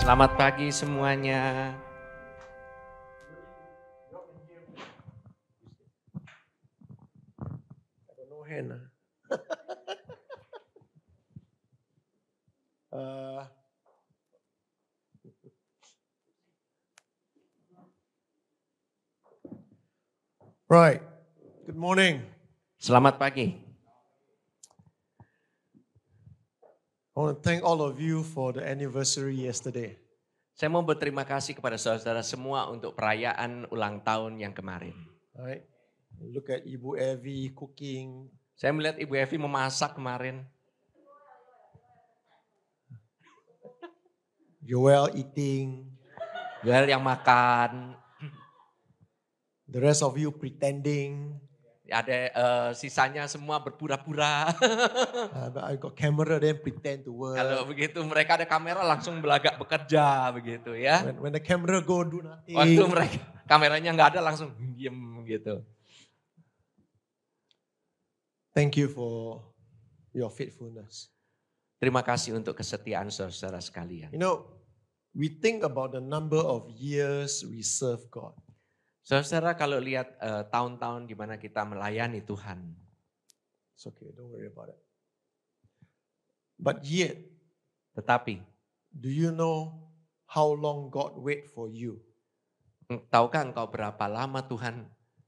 Selamat pagi semuanya. No hand. Right. Good morning. Selamat pagi. I want to thank all of you for the anniversary yesterday. Saya mau berterima kasih kepada saudara-saudara semua untuk perayaan ulang tahun yang kemarin. Right. Look at Ibu Evi cooking. Saya melihat Ibu Evi memasak kemarin. Joel eating. Joel yang makan. The rest of you pretending. Ada sisanya semua berpura-pura. I got camera then pretend to work. Kalau begitu mereka ada kamera langsung belagak bekerja begitu ya. When the camera go do nothing. Waktu mereka kameranya nggak ada langsung diem gitu. Thank you for your faithfulness. Terima kasih untuk kesetiaan saudara-saudara sekalian. You know, we think about the number of years we serve God. Saudara kalau lihat tahun-tahun di mana kita melayani Tuhan. It's okay, don't worry about it. But yet, Tetapi, do you know how long God wait for you? tahukah engkau berapa lama Tuhan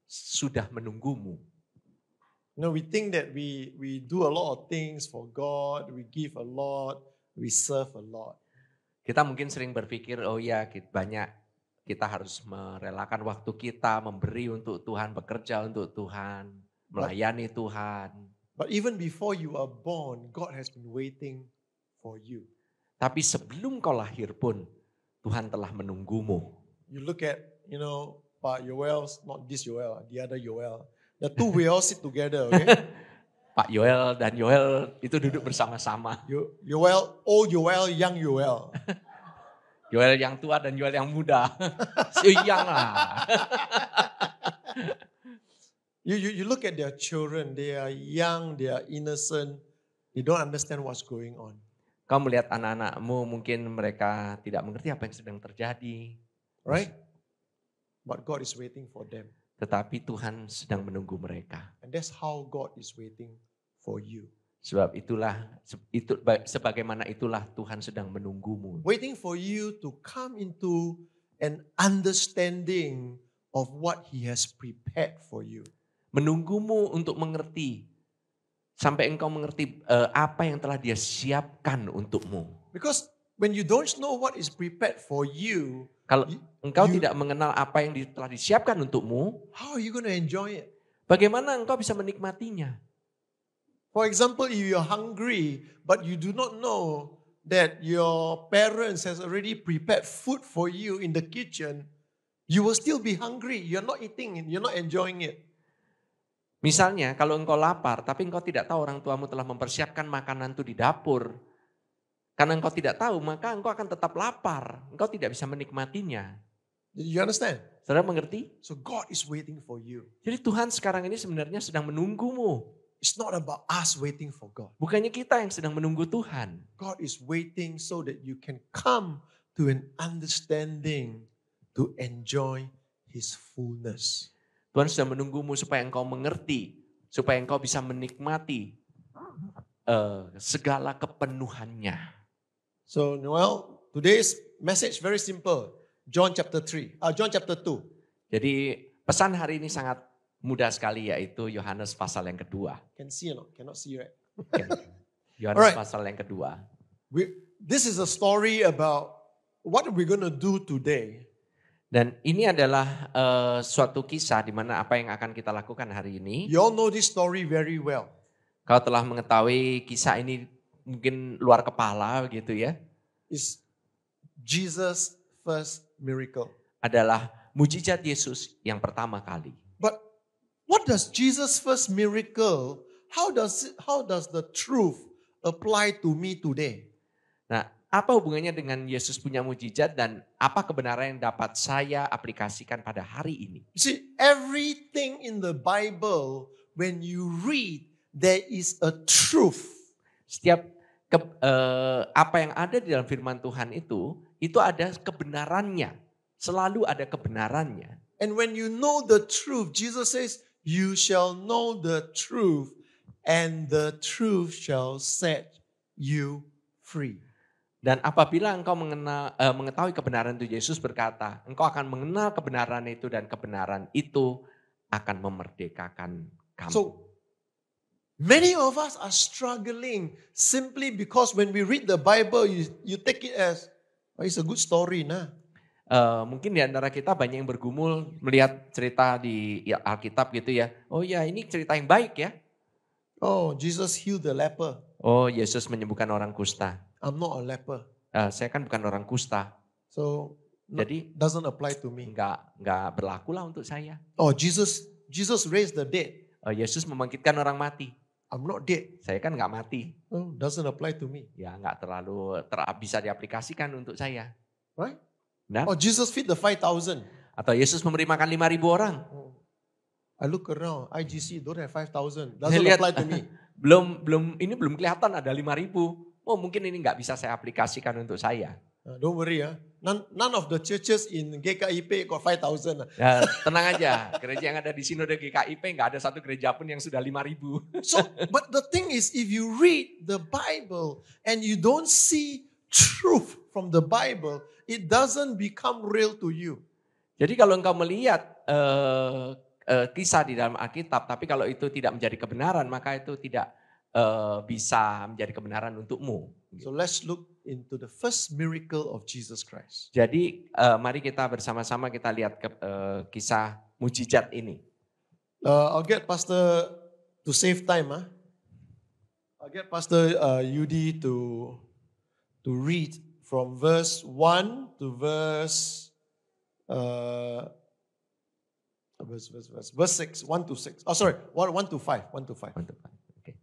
sudah menunggumu? You know, we think that we do a lot of things for God, we give a lot, we serve a lot. Kita mungkin sering berpikir, oh ya kita harus merelakan waktu kita, memberi untuk Tuhan, bekerja untuk Tuhan, melayani Tuhan. But even before you are born, God has been waiting for you. Tapi sebelum kau lahir pun, Tuhan telah menunggumu. You look at, you know, Pak Yoel, not this Yoel, the other Yoel. The two we all sit together, okay? Pak Yoel dan Yoel itu duduk bersama-sama. Yoel, old Yoel, young Yoel. Yoel yang tua dan Yoel yang muda. Siang lah. You look at their children, they are young, they are innocent, they don't understand what's going on. Kau melihat anak-anakmu mungkin mereka tidak mengerti apa yang sedang terjadi. Right? But God is waiting for them. Tetapi Tuhan sedang menunggu mereka. And that's how God is waiting for you. Sebab sebagaimana itulah Tuhan sedang menunggumu. Waiting for you to come into an understanding of what He has prepared for you. Menunggumu untuk mengerti. Sampai engkau mengerti apa yang telah Dia siapkan untukmu. Because when you don't know what is prepared for you, kalau engkau tidak mengenal apa yang telah disiapkan untukmu, how are you going to enjoy it? Bagaimana engkau bisa menikmatinya? For example, if you're hungry, but you do not know that your parents has already prepared food for you in the kitchen, you will still be hungry. You're not eating it, you're not enjoying it. Misalnya, kalau engkau lapar, tapi engkau tidak tahu orang tuamu telah mempersiapkan makanan itu di dapur. Karena engkau tidak tahu, maka engkau akan tetap lapar. Engkau tidak bisa menikmatinya. You understand? Saudara mengerti? So God is waiting for you. Jadi Tuhan sekarang ini sebenarnya sedang menunggumu. It's not about us waiting for God. Bukannya kita yang sedang menunggu Tuhan. God is waiting so that you can come to an understanding to enjoy His fullness. Tuhan sudah menunggumu supaya engkau mengerti, supaya engkau bisa menikmati segala kepenuhannya. So Noel, today's message very simple. John chapter 2. Jadi pesan hari ini sangat mudah sekali, yaitu Yohanes pasal yang kedua. Can see or not? Cannot see, right? Yohanes pasal yang kedua. This is a story about what we're going to do today. Dan ini adalah suatu kisah di mana apa yang akan kita lakukan hari ini. You all know this story very well. Kau telah mengetahui kisah ini mungkin luar kepala begitu ya. It's Jesus' first miracle. Adalah mujizat Yesus yang pertama kali. But what does Jesus' first miracle, how does the truth apply to me today? Nah, apa hubungannya dengan Yesus punya mujizat dan apa kebenaran yang dapat saya aplikasikan pada hari ini? You see, everything in the Bible, when you read, there is a truth. Setiap Apa yang ada di dalam firman Tuhan itu ada kebenarannya. Selalu ada kebenarannya. And when you know the truth, Jesus says, you shall know the truth, and the truth shall set you free. Dan apabila engkau mengetahui kebenaran itu, Yesus berkata, engkau akan mengenal kebenaran itu dan kebenaran itu akan memerdekakan kamu. So, many of us are struggling simply because when we read the Bible, you take it as, oh, it's a good story, nah. Mungkin di antara kita banyak yang bergumul melihat cerita di Alkitab gitu ya. Oh ya, ini cerita yang baik ya. Oh, Jesus healed the leper. Oh, Yesus menyembuhkan orang kusta. I'm not a leper. Saya kan bukan orang kusta. So, Jadi doesn't apply to me. Enggak berlaku lah untuk saya. Oh, Jesus raised the dead. Yesus membangkitkan orang mati. I'm not dead. Saya kan enggak mati. Oh, doesn't apply to me. Ya enggak terlalu bisa diaplikasikan untuk saya. Right? Nah, Oh, Jesus feed the 5,000. atau Yesus memberi makan 5.000 orang. Oh. I look around, IGC don't have 5,000. Saya Doesn't lihat, apply to me. belum kelihatan ada 5.000. Oh, mungkin ini enggak bisa saya aplikasikan untuk saya. Don't worry. None of the churches in GKIP got 5,000. Ya, tenang aja, gereja yang ada di Sinode GKIP enggak ada satu gereja pun yang sudah 5.000. So, but the thing is, if you read the Bible and you don't see truth from the Bible, it doesn't become real to you. Jadi kalau engkau melihat kisah di dalam Alkitab, tapi kalau itu tidak menjadi kebenaran, maka itu tidak bisa menjadi kebenaran untukmu. So let's look into the first miracle of Jesus Christ. Jadi mari kita bersama-sama kita lihat kisah mujizat ini. I'll get Pastor to save time. I'll get Pastor Yudi to read from verse 1 to verse 6, 1 to 6. Oh sorry, 1 to 5, 1 to 5. Okay.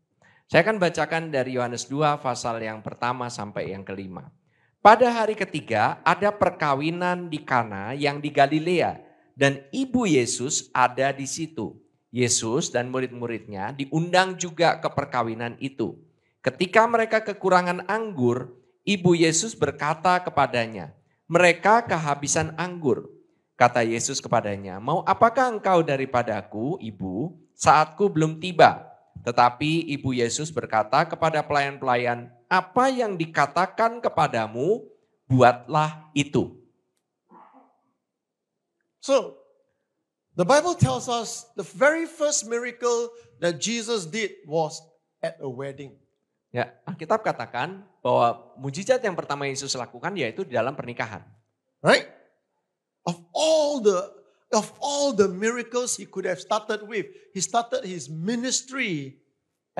Saya akan bacakan dari Yohanes 2 pasal yang pertama sampai yang kelima. Pada hari ketiga ada perkawinan di Kana yang di Galilea dan ibu Yesus ada di situ. Yesus dan murid-muridnya diundang juga ke perkawinan itu. Ketika mereka kekurangan anggur, ibu Yesus berkata kepadanya, mereka kehabisan anggur. Kata Yesus kepadanya, mau apakah engkau daripadaku, ibu? Saatku belum tiba. Tetapi ibu Yesus berkata kepada pelayan-pelayan, apa yang dikatakan kepadamu, buatlah itu. So, the Bible tells us the very first miracle that Jesus did was at a wedding. Ya, Alkitab katakan bahwa mujizat yang pertama Yesus lakukan yaitu di dalam pernikahan. Right? Of all the miracles he could have started with, he started his ministry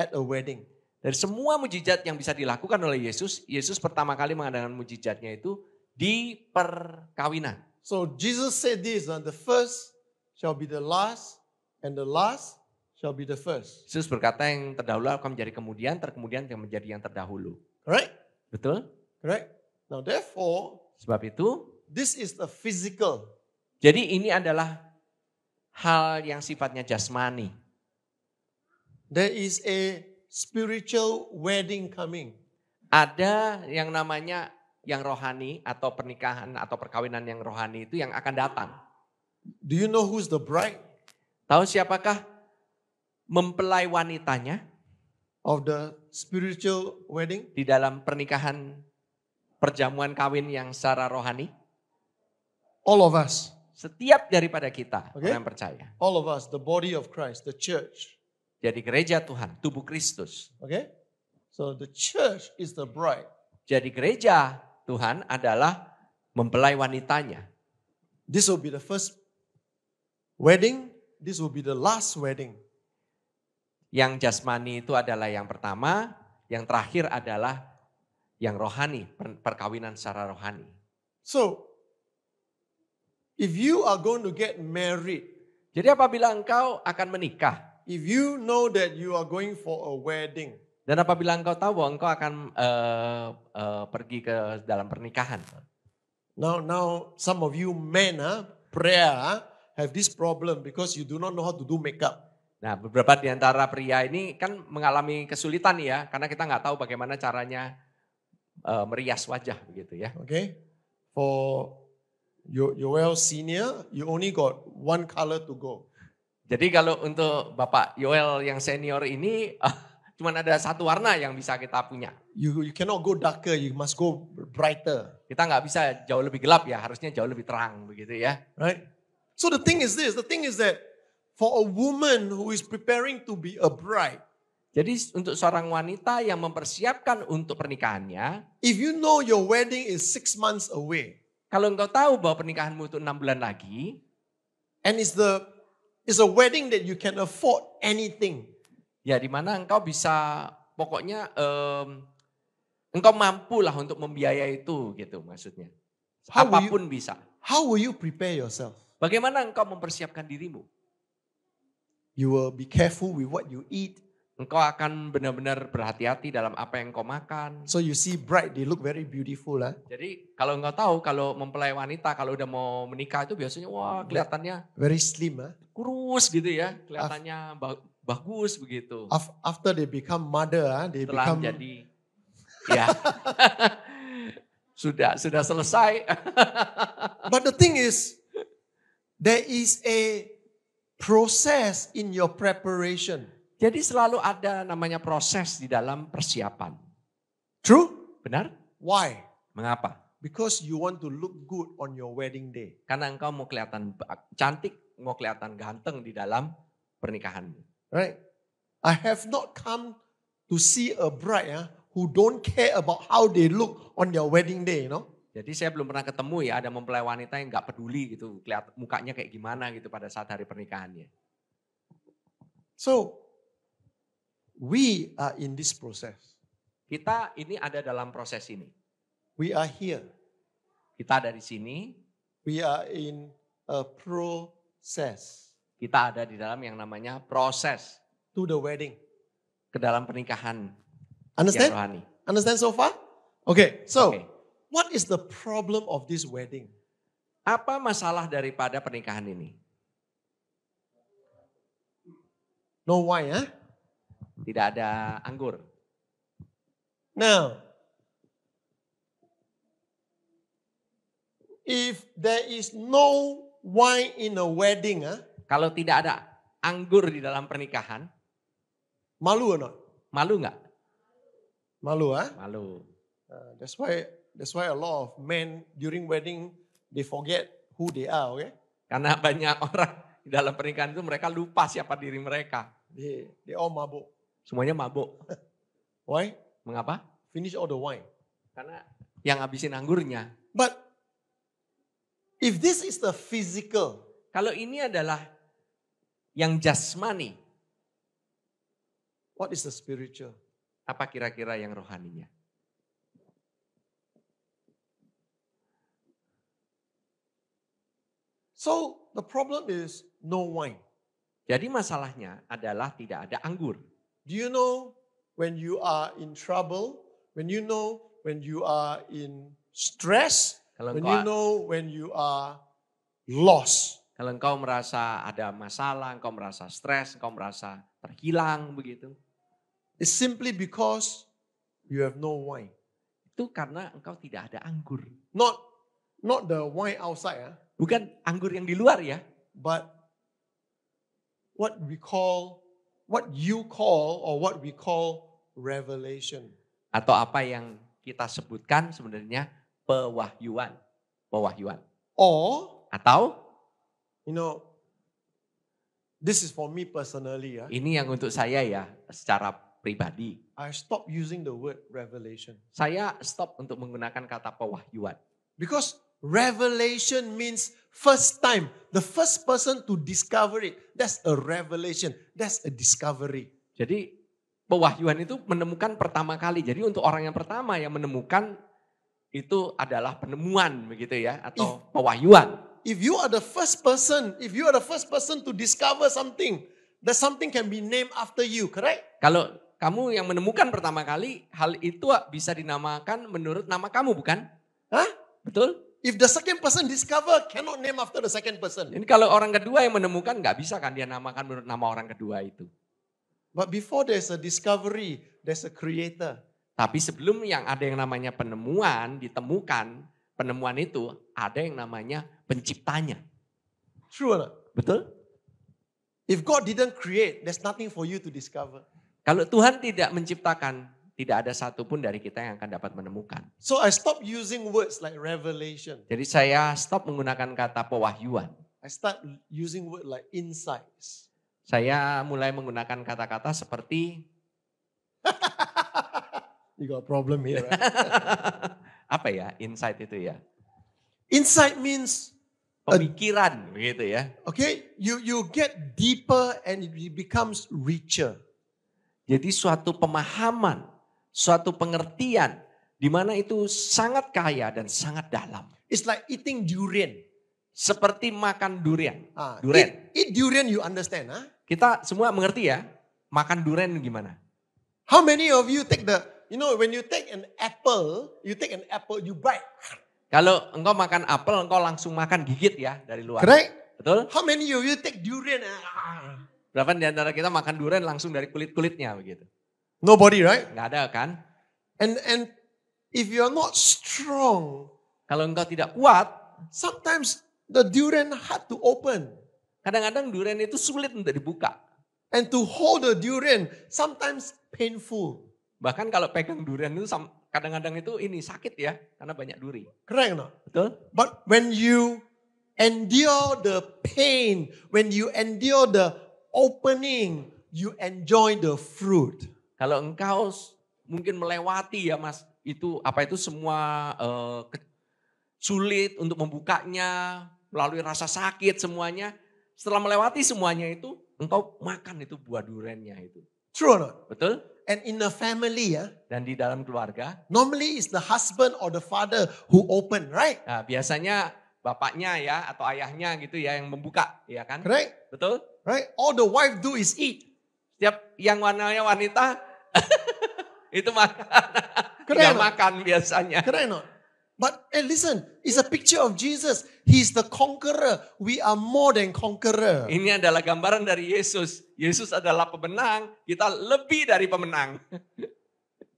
at a wedding. Dari semua mujizat yang bisa dilakukan oleh Yesus, Yesus pertama kali mengadakan mujizatnya itu di perkawinan. So Jesus said this, the first shall be the last, and the last shall be the first. Yesus berkata yang terdahulu akan menjadi kemudian yang menjadi yang terdahulu. Correct? Betul? Correct? Now therefore, sebab itu, this is the physical. Jadi ini adalah hal yang sifatnya jasmani. There is a spiritual wedding coming. Ada yang namanya yang rohani atau pernikahan atau perkawinan yang rohani itu yang akan datang. Do you know who's the bride? Tahu siapakah mempelai wanitanya of the spiritual wedding? Di dalam pernikahan perjamuan kawin yang secara rohani? All of us. Setiap daripada kita Okay. orang yang percaya. All of us, the body of Christ, the church. Jadi gereja Tuhan, tubuh Kristus. Okay? So the church is the bride. Jadi gereja Tuhan adalah mempelai wanitanya. This will be the first wedding. This will be the last wedding. Yang jasmani itu adalah yang pertama, yang terakhir adalah yang rohani, perkawinan secara rohani. So, if you are going to get married, Jadi apabila engkau akan menikah, if you know that you are going for a wedding, dan apabila engkau tahu bahwa engkau akan pergi ke dalam pernikahan. now some of you men, prayer, have this problem because you do not know how to do makeup. Nah, beberapa di antara pria ini kan mengalami kesulitan ya, karena kita nggak tahu bagaimana caranya merias wajah begitu ya. Okay? For Yoel Senior, you only got one color to go. Jadi kalau untuk Bapak Yoel yang senior ini cuma ada satu warna yang bisa kita punya. You cannot go darker, you must go brighter. Kita nggak bisa jauh lebih gelap ya, harusnya jauh lebih terang begitu ya. Right? So the thing is that for a woman who is preparing to be a bride, Jadi untuk seorang wanita yang mempersiapkan untuk pernikahannya, if you know your wedding is 6 months away, kalau engkau tahu bahwa pernikahanmu itu 6 bulan lagi, and it's a wedding that you can afford anything. ya di mana engkau bisa pokoknya engkau mampulah untuk membiayai itu gitu maksudnya. Apapun bisa. How will you prepare yourself? Bagaimana engkau mempersiapkan dirimu? You will be careful with what you eat. Engkau akan benar-benar berhati-hati dalam apa yang engkau makan. So you see bride, they look very beautiful. Jadi kalau engkau tahu, kalau mempelai wanita, kalau udah mau menikah itu biasanya wah kelihatannya Very slim. kurus gitu ya. Kelihatannya bagus begitu. After they become mother, they Setelah become... jadi, ya sudah selesai. But the thing is, there is a process in your preparation. Jadi selalu ada namanya proses di dalam persiapan. True? Benar? Why? Mengapa? Because you want to look good on your wedding day. Karena engkau mau kelihatan cantik, mau kelihatan ganteng di dalam pernikahanmu. Right? I have not come to see a bride who don't care about how they look on their wedding day, you know? Jadi saya belum pernah ketemu ya ada mempelai wanita yang gak peduli gitu, kelihatan mukanya kayak gimana gitu pada saat hari pernikahannya. So, we are in this process. Kita ini ada dalam proses ini. We are here. Kita ada di sini. We are in a process Kita ada di dalam yang namanya proses to the wedding. ke dalam pernikahan Understand? yang rohani. Understand so far? Okay, so Oke. what is the problem of this wedding? Apa masalah daripada pernikahan ini? No wine, Tidak ada anggur. Now, if there is no wine in a wedding, Kalau tidak ada anggur di dalam pernikahan, malu or not? malu nggak? Malu, Malu. That's why a lot of men during wedding they forget who they are. Okay, Karena banyak orang di dalam pernikahan itu mereka lupa siapa diri mereka. they all mabuk. Semuanya mabuk. Why? Mengapa? Finish all the wine. Karena yang habisin anggurnya. But if this is the physical, Kalau ini adalah yang jasmani, what is the spiritual? apa kira-kira yang rohaninya? So the problem is no wine. Jadi masalahnya adalah tidak ada anggur. Do you know when you are in trouble, when you are in stress, Kalau when you engkau, know when you are lost? kalau engkau merasa ada masalah, engkau merasa stres, engkau merasa terhilang begitu. It's simply because you have no wine. Itu karena engkau tidak ada anggur. Not the wine outside, Bukan anggur yang di luar ya. but what you call revelation. Atau apa yang kita sebutkan sebenarnya pewahyuan. Pewahyuan. Or, Atau this is for me personally. ini yang untuk saya ya secara pribadi. I stop using the word revelation. Saya stop untuk menggunakan kata pewahyuan. Because revelation means first time. The first person to discover it. That's a revelation. That's a discovery. Jadi pewahyuan itu menemukan pertama kali. Jadi untuk orang yang pertama yang menemukan itu adalah penemuan begitu ya. Atau pewahyuan. If you are the first person to discover something, that something can be named after you, correct? Kalau kamu yang menemukan pertama kali, hal itu bisa dinamakan menurut nama kamu bukan? Hah? Betul? If the second person discover, cannot name after the second person. Jadi kalau orang kedua yang menemukan nggak bisa kan dia namakan menurut nama orang kedua itu. But before there's a discovery, there's a creator. Tapi sebelum yang ada yang namanya penemuan, ditemukan, penemuan itu ada yang namanya penciptanya. True or not? Betul? If God didn't create, there's nothing for you to discover. Kalau Tuhan tidak menciptakan, tidak ada satupun dari kita yang akan dapat menemukan. So I stopped using words like revelation. Jadi saya stop menggunakan kata pewahyuan. I start using words like insights. Saya mulai menggunakan kata-kata seperti You got a problem here, right? apa ya, insight itu ya. Insight means, Pemikiran begitu ya. okay, you get deeper and it becomes richer. Jadi suatu pemahaman, suatu pengertian di mana itu sangat kaya dan sangat dalam. It's like eating durian. Seperti makan durian. Ah, Durian. eat durian, you understand, huh? Kita semua mengerti ya, makan durian gimana? How many of you take when you take an apple, you bite. Kalau engkau makan apel, engkau langsung makan gigit ya dari luar. Correct? Betul? How many of you take durian? Berapa di antara kita makan durian langsung dari kulit-kulitnya begitu? Nobody, right? Nggak ada kan? And if you're not strong, Kalau engkau tidak kuat, sometimes the durian hard to open. kadang-kadang durian itu sulit untuk dibuka. And to hold the durian, sometimes painful. Bahkan kalau pegang durian itu kadang-kadang itu ini sakit ya, karena banyak duri. Correct or not? Betul? But when you endure the pain, when you endure the opening, you enjoy the fruit. Kalau engkau mungkin melewati ya mas, itu semua sulit untuk membukanya, melalui rasa sakit semuanya. Setelah melewati semuanya itu, engkau makan itu buah duriannya itu. True or not? Betul? And in a family, Dan di dalam keluarga, normally it's the husband or the father who open, right? nah, biasanya bapaknya ya atau ayahnya gitu ya yang membuka, ya kan? Correct? Betul? Right? All the wife do is eat. Setiap yang warnanya wanita itu makan, Keren, nggak no? makan biasanya. Correct or not? But listen, it's a picture of Jesus. He's the conqueror. We are more than conqueror. Ini adalah gambaran dari Yesus. Yesus adalah pemenang, kita lebih dari pemenang.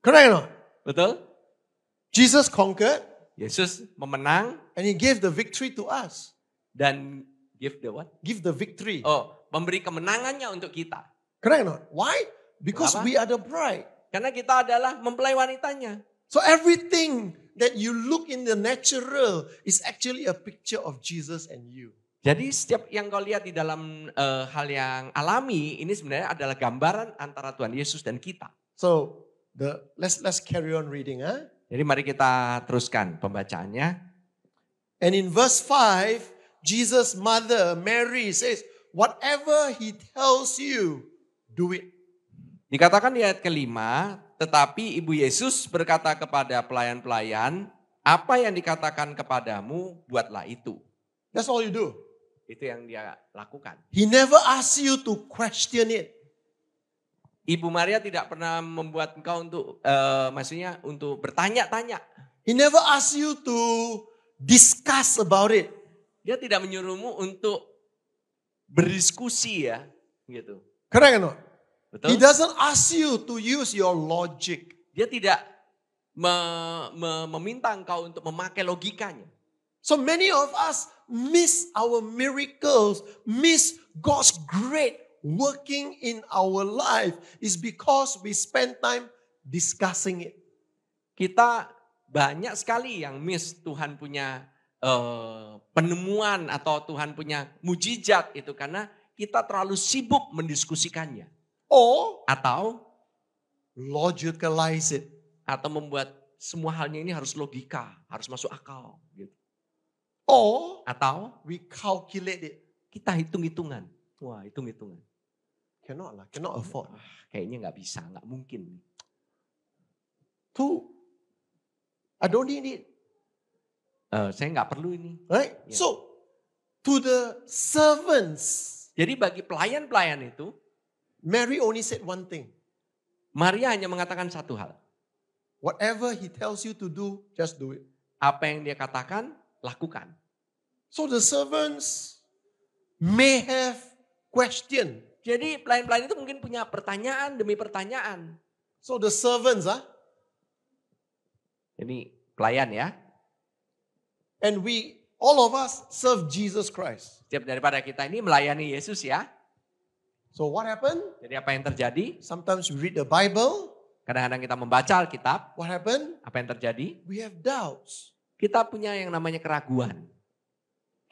Correct or not? Betul? Jesus conquered Yesus memenang and he gave the victory to us. dan give the what? Give the victory. Oh, memberi kemenangannya untuk kita. Correct or not? Why? Because Kenapa? we are the bride. Karena kita adalah mempelai wanitanya. So everything that you look in the natural is actually a picture of Jesus and you. Jadi setiap yang kau lihat di dalam hal yang alami, ini sebenarnya adalah gambaran antara Tuhan Yesus dan kita. So let's carry on reading, huh? Jadi mari kita teruskan pembacaannya. And in verse 5, Jesus' mother Mary says, whatever he tells you, do it. Dikatakan di ayat kelima, tetapi Ibu Yesus berkata kepada pelayan-pelayan, apa yang dikatakan kepadamu, buatlah itu. That's all you do. Itu yang dia lakukan. He never asks you to question it. Ibu Maria tidak pernah membuat engkau untuk, maksudnya untuk bertanya-tanya. He never asks you to discuss about it. Dia tidak menyuruhmu untuk berdiskusi ya, gitu. Correct or not? Betul? He doesn't ask you to use your logic. Dia tidak meminta engkau untuk memakai logikanya. So many of us miss our miracles, miss God's great working in our life is because we spend time discussing it. Kita banyak sekali yang miss Tuhan punya penemuan atau Tuhan punya mujizat itu karena kita terlalu sibuk mendiskusikannya. Or Atau logicalize it. Atau membuat semua halnya ini harus logika, harus masuk akal. Gitu. Or Atau we calculate it. kita hitung-hitungan. Wah, hitung-hitungan. Cannot afford. Kayaknya nggak bisa, nggak mungkin. I don't need it. Saya nggak perlu ini. Right? Yeah. So, to the servants, Jadi bagi pelayan-pelayan itu, Mary only said one thing. Maria hanya mengatakan satu hal. Whatever he tells you to do, just do it. Apa yang dia katakan, lakukan. So the servants may have question. Jadi pelayan-pelayan itu mungkin punya pertanyaan demi pertanyaan. So the servants, Ini pelayan ya. and all of us serve Jesus Christ. Setiap daripada kita ini melayani Yesus ya. So what happened? Jadi apa yang terjadi? Sometimes we read the Bible. Kadang-kadang kita membaca Alkitab. What happened? Apa yang terjadi? We have doubts. Kita punya yang namanya keraguan.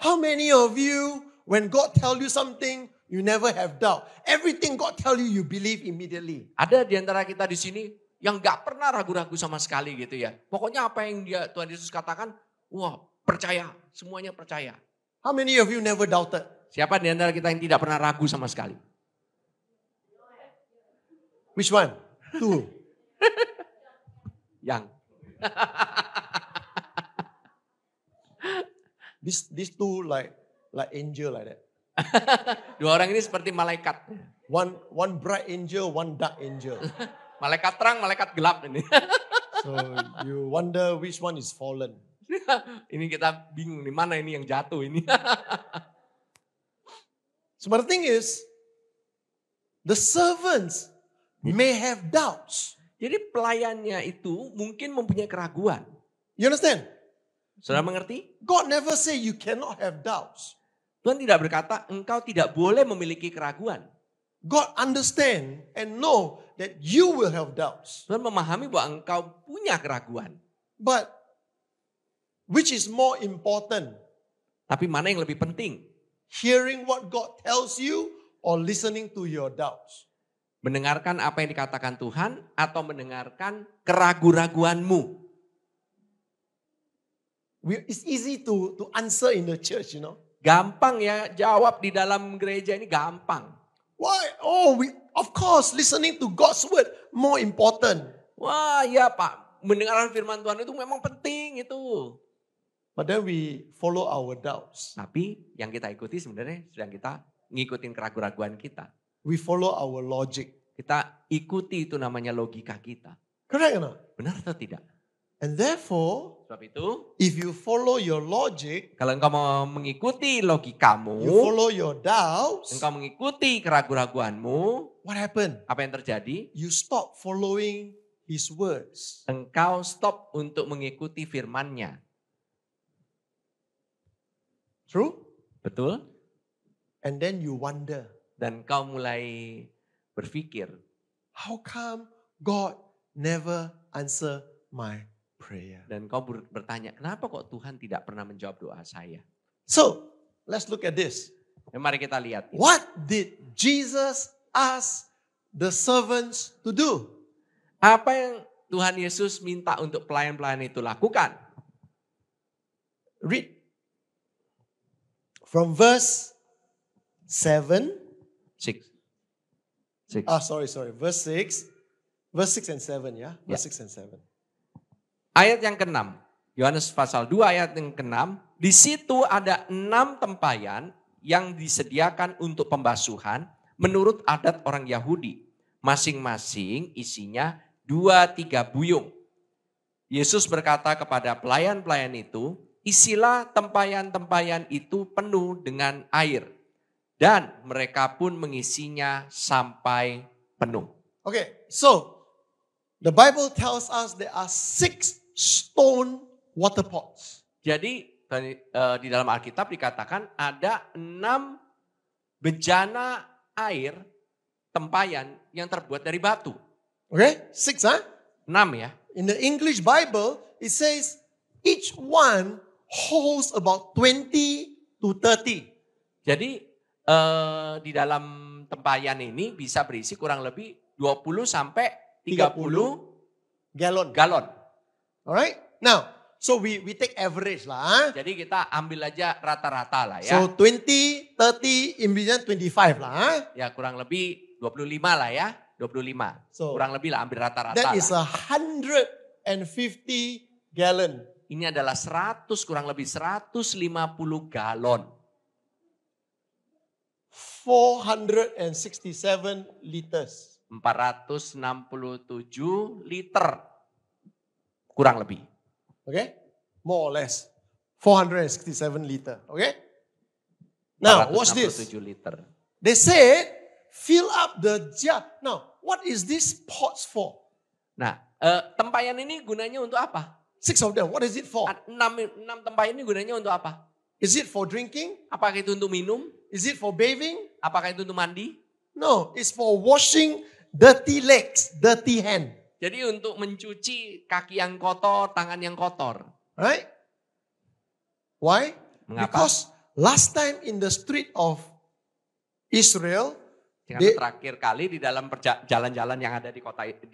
How many of you, when God tell you something, you never have doubt? Everything God tell you, you believe immediately. Ada di antara kita di sini yang gak pernah ragu-ragu sama sekali gitu ya. Pokoknya apa yang Tuhan Yesus katakan, wah percaya, semuanya percaya. How many of you never doubted? Siapa di antara kita yang tidak pernah ragu sama sekali? Which one? Two. Yang. These two like angel like that. Dua orang ini seperti malaikat. One bright angel, one dark angel. Malaikat terang, malaikat gelap ini. So you wonder which one is fallen. Ini kita bingung nih, mana ini yang jatuh ini. So but the thing is, the servants may have doubts. Jadi pelayannya itu mungkin mempunyai keraguan. You understand? Saudara mengerti? God never say you cannot have doubts. Tuhan tidak berkata engkau tidak boleh memiliki keraguan. God understand and know that you will have doubts. Tuhan memahami bahwa engkau punya keraguan. But which is more important? Tapi mana yang lebih penting? Hearing what God tells you or listening to your doubts? Mendengarkan apa yang dikatakan Tuhan atau mendengarkan keraguan-raguanmu? It's easy to answer in the church, you know. Gampang ya, jawab di dalam gereja ini gampang. Why? Of course, listening to God's word more important. Wah ya Pak, mendengarkan firman Tuhan itu memang penting itu. But then we follow our doubts. Tapi yang kita ikuti sebenarnya sedang kita ngikutin keraguan-raguan kita. We follow our logic. Kita ikuti itu namanya logika kita. Correct or not? Benar atau tidak? And therefore, Sebab itu, if you follow your logic, kalau engkau mau mengikuti logikamu, you follow your doubts, engkau mengikuti keraguan-raguanmu, what happened? apa yang terjadi? You stop following His words. Engkau stop untuk mengikuti firman-Nya. True? Betul? And then you wonder, Dan kau mulai berpikir, how come God never answer my prayer? dan kau bertanya, kenapa kok Tuhan tidak pernah menjawab doa saya? So, let's look at this. Mari kita lihat. What did Jesus ask the servants to do? Apa yang Tuhan Yesus minta untuk pelayan-pelayan itu lakukan? Read from verse 7. 6. Verse 6. Verse 6 and 7, ya. Verse 6 and 7. Ayat yang ke-6. Yohanes pasal 2 ayat yang ke-6. Di situ ada 6 tempayan yang disediakan untuk pembasuhan menurut adat orang Yahudi. Masing-masing isinya 2-3 buyung. Yesus berkata kepada pelayan-pelayan itu, isilah tempayan-tempayan itu penuh dengan air. Dan mereka pun mengisinya sampai penuh. Okay, so the Bible tells us there are 6 stone water pots. Jadi di dalam Alkitab dikatakan ada 6 bejana air tempayan yang terbuat dari batu. Okay, 6, huh? 6 ya. In the English Bible, it says each one holds about 20 to 30. Jadi di dalam tempayan ini bisa berisi kurang lebih 20 sampai 30 gallon. galon. Alright? Now, so we take average lah. Huh? Jadi kita ambil aja rata-rata lah ya. So 20, 30, in between 25 lah. Huh? Ya kurang lebih 25 lah ya. 25. So, Kurang lebih lah ambil rata-rata that lah. is 150 gallon. Ini adalah kurang lebih 150 galon. 467 liters. 467 liter. Kurang lebih. Okay? More or less. 467 liter. Okay? Now, watch this. 467 liter. They said, fill up the jar. Now, what is this pots for? Nah, tempayan ini gunanya untuk apa? 6 of them. What is it for? 6 tempayan ini gunanya untuk apa? Is it for drinking? Apakah itu untuk minum? Is it for bathing? Apakah itu untuk mandi? No, it's for washing dirty legs, dirty hand. Jadi untuk mencuci kaki yang kotor, tangan yang kotor. Right? Why? Mengapa? Because last time in the street of Israel, Karena terakhir kali di dalam jalan-jalan yang ada di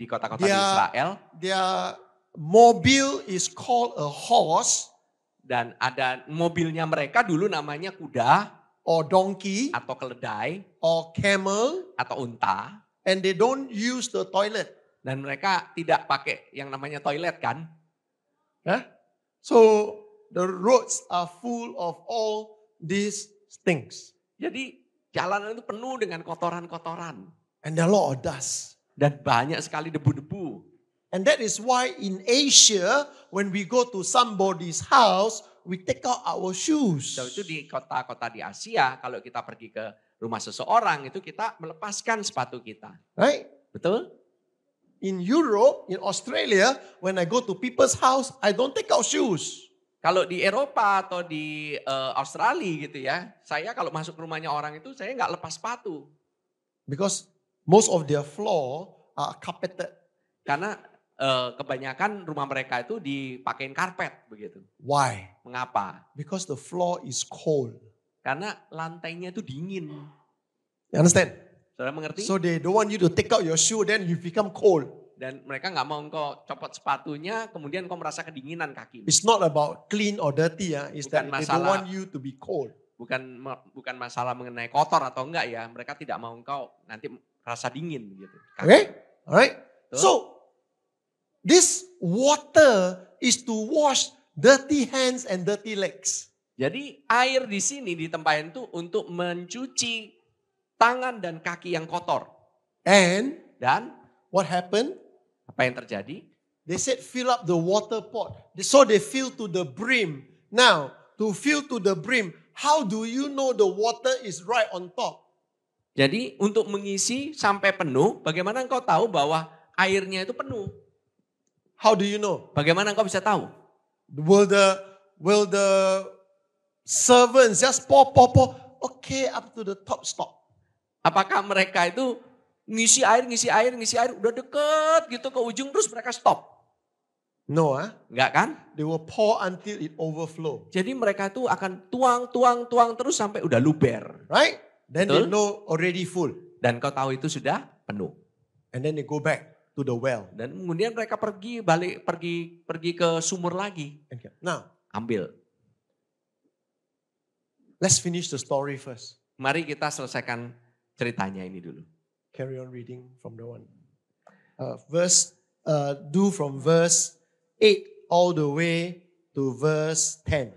kota-kota di Israel, their mobile is called a horse dan ada mobilnya mereka dulu namanya kuda or donkey atau keledai or camel, atau unta, and they don't use the toilet. dan mereka tidak pakai yang namanya toilet kan. So the roads are full of all these things. Jadi jalanan itu penuh dengan kotoran-kotoran And there are a lot of dust. dan banyak sekali debu-debu. And that is why in Asia, when we go to somebody's house, we take out our shoes. So, itu di kota-kota di Asia, kalau kita pergi ke rumah seseorang itu kita melepaskan sepatu kita. Right? Betul? In Europe, in Australia, when I go to people's house, I don't take out shoes. Kalau di Eropa atau di Australia gitu ya, saya kalau masuk ke rumahnya orang itu saya nggak lepas sepatu. Because most of their floor are carpeted. Karena kebanyakan rumah mereka itu dipakein karpet begitu. Why? Mengapa? Because the floor is cold. Karena lantainya itu dingin. You understand? Saudara mengerti? So they don't want you to take out your shoe, then you become cold. Dan mereka nggak mau engkau copot sepatunya, kemudian engkau merasa kedinginan kaki. It's not about clean or dirty. It's that Bukan they don't masalah- want you to be cold. Bukan masalah mengenai kotor atau enggak ya. Mereka tidak mau engkau nanti rasa dingin gitu. Okay? Alright? Betul. So, this water is to wash dirty hands and dirty legs. Jadi air di sini di tempayan itu untuk mencuci tangan dan kaki yang kotor. And Dan what happened? apa yang terjadi? They said fill up the water pot. So they fill to the brim. Now, to fill to the brim, how do you know the water is right on top? Jadi untuk mengisi sampai penuh, bagaimana engkau tahu bahwa airnya itu penuh? How do you know? Bagaimana engkau bisa tahu? Will the servants just pour? Okay, up to the top, stop. Apakah mereka itu ngisi air, udah deket gitu ke ujung terus mereka stop? No, Enggak kan? they will pour until it overflow. Jadi mereka itu akan tuang terus sampai udah luber. Right? Then they Betul. know already full. Dan kau tahu itu sudah penuh. And then they go back to the well. Dan kemudian mereka pergi ke sumur lagi. Now, Ambil. let's finish the story first. Mari kita selesaikan ceritanya ini dulu. Carry on reading from the one. Do from verse 8 all the way to verse 10.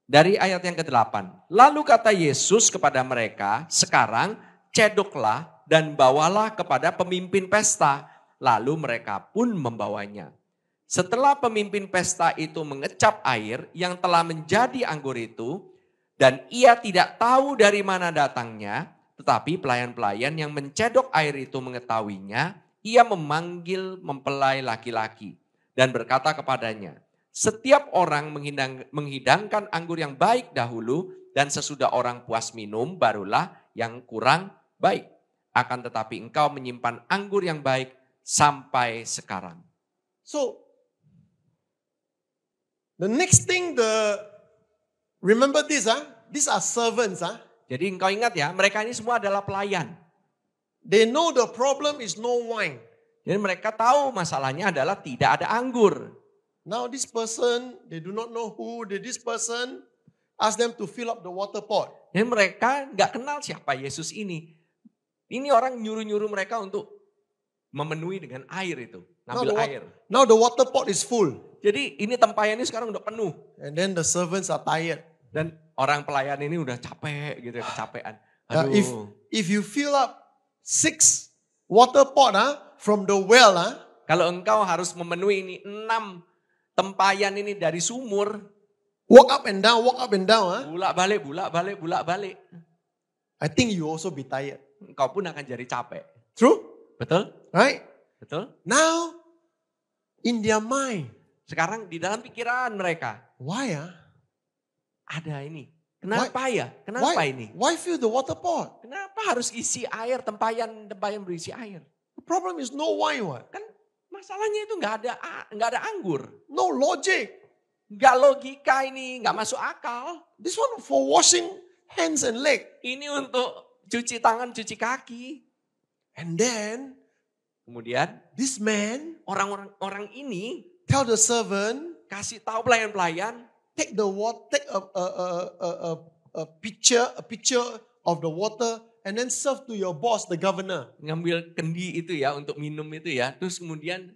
Dari ayat yang ke-8. Lalu kata Yesus kepada mereka, sekarang cedoklah dan bawalah kepada pemimpin pesta. Lalu mereka pun membawanya. Setelah pemimpin pesta itu mengecap air yang telah menjadi anggur itu, dan ia tidak tahu dari mana datangnya, tetapi pelayan-pelayan yang mencedok air itu mengetahuinya, ia memanggil mempelai laki-laki dan berkata kepadanya, setiap orang menghidangkan anggur yang baik dahulu dan sesudah orang puas minum barulah yang kurang baik. Akan tetapi engkau menyimpan anggur yang baik sampai sekarang. So, the next thing, remember this, these are servants. Jadi engkau ingat ya, mereka ini semua adalah pelayan. They know the problem is no wine. Jadi mereka tahu masalahnya adalah tidak ada anggur. Now this person, they do not know who this person, ask them to fill up the water pot. Jadi mereka nggak kenal siapa Yesus ini. Ini orang nyuruh-nyuruh mereka untuk memenuhi dengan air itu. Ngambil air. Now the water pot is full. Jadi ini tempayan ini sekarang udah penuh. And then the servants are tired. Dan orang pelayan ini udah capek gitu ya, kecapean. If you fill up 6 water pot from the well, kalau engkau harus memenuhi ini 6 tempayan ini dari sumur, Walk up and down, huh? Bulak balik. I think you also be tired. Engkau pun akan jadi capek. True? Betul? Right? Betul? Now, in their mind, Sekarang di dalam pikiran mereka, why? ada ini. Kenapa ya? Kenapa ini? Why fill the water pot? Kenapa harus isi air, tempayan berisi air? The problem is no wine, what? Kan masalahnya itu nggak ada anggur. No logic. Nggak logika ini, nggak masuk akal. This one for washing hands and leg. Ini untuk cuci tangan, cuci kaki. And then, Kemudian this man orang ini tell the servant, kasih tahu pelayan-pelayan, take a picture of the water and then serve to your boss, the governor. ngambil kendi itu ya untuk minum itu ya. Terus kemudian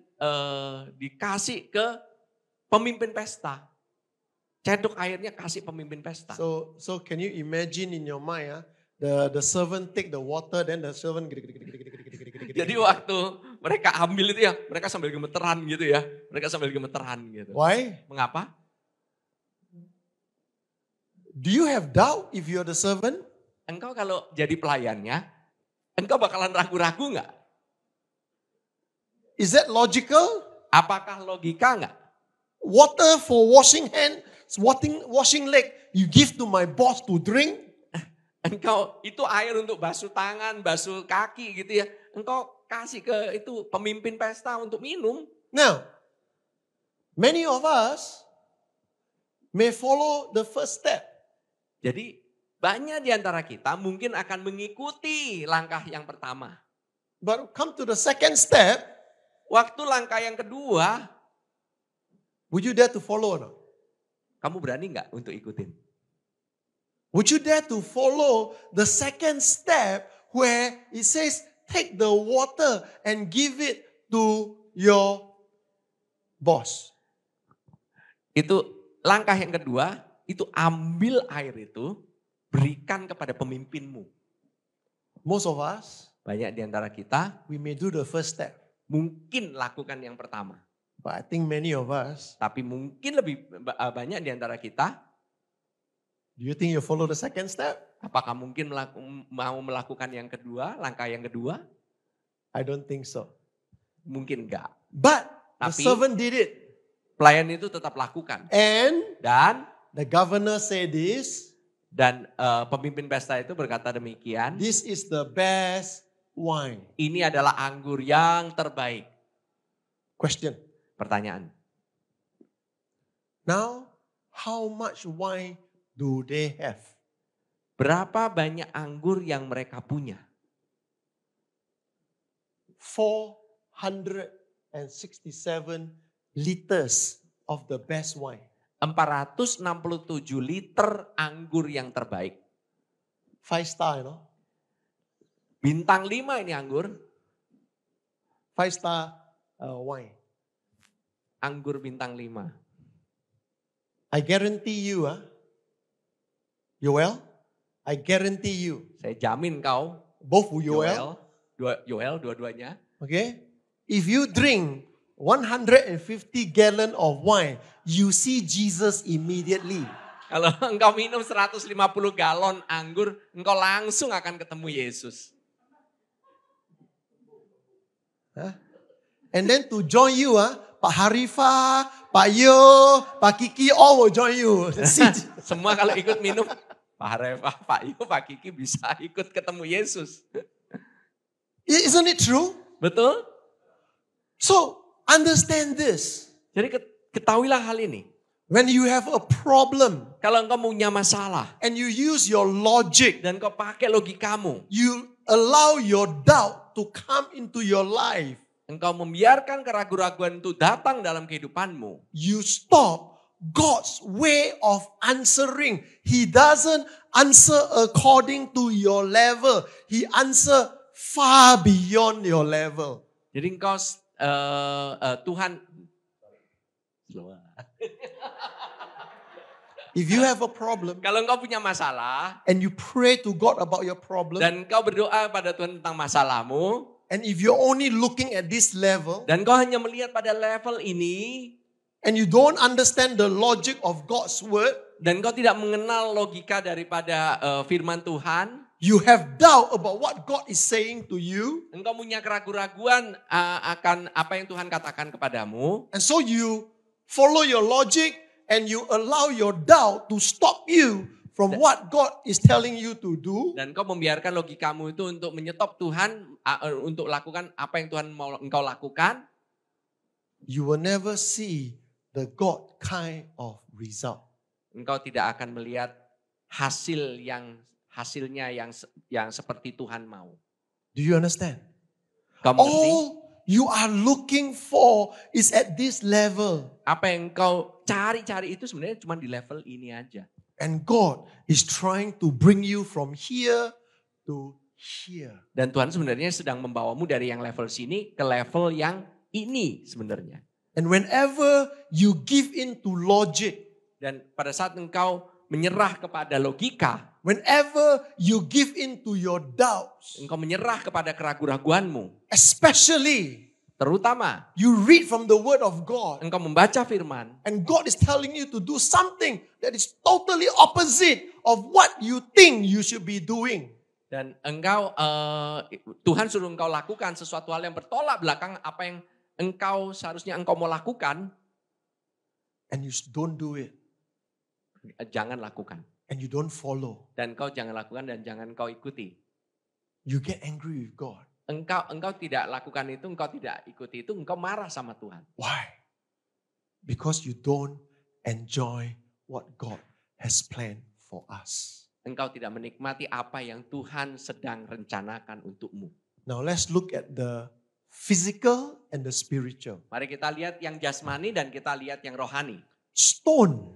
dikasih ke pemimpin pesta. Cedok airnya kasih pemimpin pesta. So can you imagine in your mind, the servant take the water, then the servant. Jadi waktu mereka ambil itu ya, mereka sambil gemeteran gitu ya. Mereka sambil gemeteran gitu. Why? Mengapa? Do you have doubt if you're the servant? Engkau kalau jadi pelayannya, engkau bakalan ragu-ragu nggak? Is that logical? Apakah logika nggak? Water for washing hand, washing leg, you give to my boss to drink? Engkau itu air untuk basuh tangan, basuh kaki gitu ya. Engkau kasih ke itu pemimpin pesta untuk minum. Now, many of us may follow the first step. Jadi banyak di antara kita mungkin akan mengikuti langkah yang pertama. But come to the second step, Waktu langkah yang kedua, would you dare to follow or not? kamu berani nggak untuk ikutin? Would you dare to follow the second step where it says take the water and give it to your boss? Itu langkah yang kedua, itu ambil air itu, berikan kepada pemimpinmu. Most of us, Banyak di antara kita we may do the first step. mungkin lakukan yang pertama. But I think many of us, Tapi mungkin lebih banyak di antara kita, do you think you follow the second step? apakah mungkin mau melakukan yang kedua, langkah yang kedua? I don't think so. Mungkin enggak. But the Tapi- servant did it. Pelayan itu tetap lakukan. And Dan the governor said this, pemimpin pesta itu berkata demikian, this is the best wine. ini adalah anggur yang terbaik. Question. Pertanyaan, Now, how much wine do they have? berapa banyak anggur yang mereka punya? 467 liters of the best wine. 467 liter anggur yang terbaik. 5 star, you know. Bintang 5 ini anggur. 5 star wine. Anggur bintang 5. I guarantee you, Yoel, I guarantee you, Saya jamin kau, both Yoel, Yoel dua-duanya. okay, if you drink 150 gallon of wine, you see Jesus immediately. Kalau engkau minum 150 galon anggur, engkau langsung akan ketemu Yesus. And then to join you, Pak Harifa, Pak Yo, Pak Kiki, all will join you. See, Semua kalau ikut minum, Pak Reva, Pak Yu, Pak Kiki bisa ikut ketemu Yesus. isn't it true? Betul? So understand this. Jadi ketahuilah hal ini. When you have a problem Kalau engkau punya masalah and you use your logic, dan kau pakai logikamu, you allow your doubt to come into your life. engkau membiarkan keraguan-raguan itu datang dalam kehidupanmu. You stop God's way of answering. He doesn't answer according to your level. He answer far beyond your level. Jadi engkau Tuhan, If you have a problem kalau engkau punya masalah and you pray to God about your problem, dan engkau berdoa pada Tuhan tentang masalahmu, and if you're only looking at this level dan engkau hanya melihat pada level ini, and you don't understand the logic of God's word, Dan engkau tidak mengenal logika daripada firman Tuhan. You have doubt about what God is saying to you. Engkau punya keraguan-raguan akan apa yang Tuhan katakan kepadamu. And so you follow your logic and you allow your doubt to stop you from what God is telling you to do. Dan engkau membiarkan logikamu itu untuk menyetop Tuhan, untuk lakukan apa yang Tuhan mau engkau lakukan. You will never see the God kind of result. Engkau tidak akan melihat hasilnya yang seperti Tuhan mau. Do you understand? Kau mengerti? All you are looking for is at this level. Apa yang engkau cari-cari itu sebenarnya cuma di level ini aja. And God is trying to bring you from here to here. Dan Tuhan sebenarnya sedang membawamu dari yang level sini ke level yang ini sebenarnya. And whenever you give in to logic, Dan pada saat engkau menyerah kepada logika, whenever you give in to your doubts, engkau menyerah kepada keraguan-raguanmu, especially terutama you read from the word of God, engkau membaca firman, and God is telling you to do something that is totally opposite of what you think you should be doing. dan engkau Tuhan suruh engkau lakukan sesuatu hal yang bertolak belakang apa yang seharusnya engkau mau lakukan, And you don't do it. jangan lakukan. And you don't follow. Dan engkau jangan lakukan dan jangan engkau ikuti. You get angry with God. Engkau tidak lakukan itu, engkau tidak ikuti itu, engkau marah sama Tuhan. Why? Because you don't enjoy what God has planned for us. Engkau tidak menikmati apa yang Tuhan sedang rencanakan untukmu. Now let's look at the physical and the spiritual. Mari kita lihat yang jasmani dan kita lihat yang rohani. Stone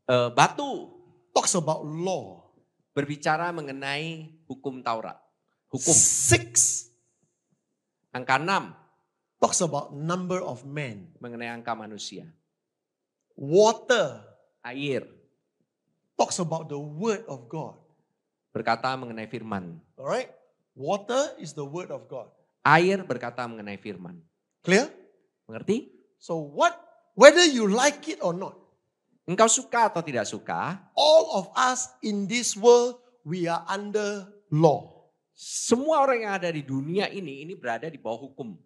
Batu talks about law. berbicara mengenai hukum Taurat. Hukum. 6 Angka 6 talks about number of men. mengenai angka manusia. Water Air talks about the word of God. berkata mengenai firman. Alright? Water is the word of God. Air berkata mengenai firman. Clear? Mengerti? So whether you like it or not, Engkau suka atau tidak suka, all of us in this world, we are under law. semua orang yang ada di dunia ini berada di bawah hukum.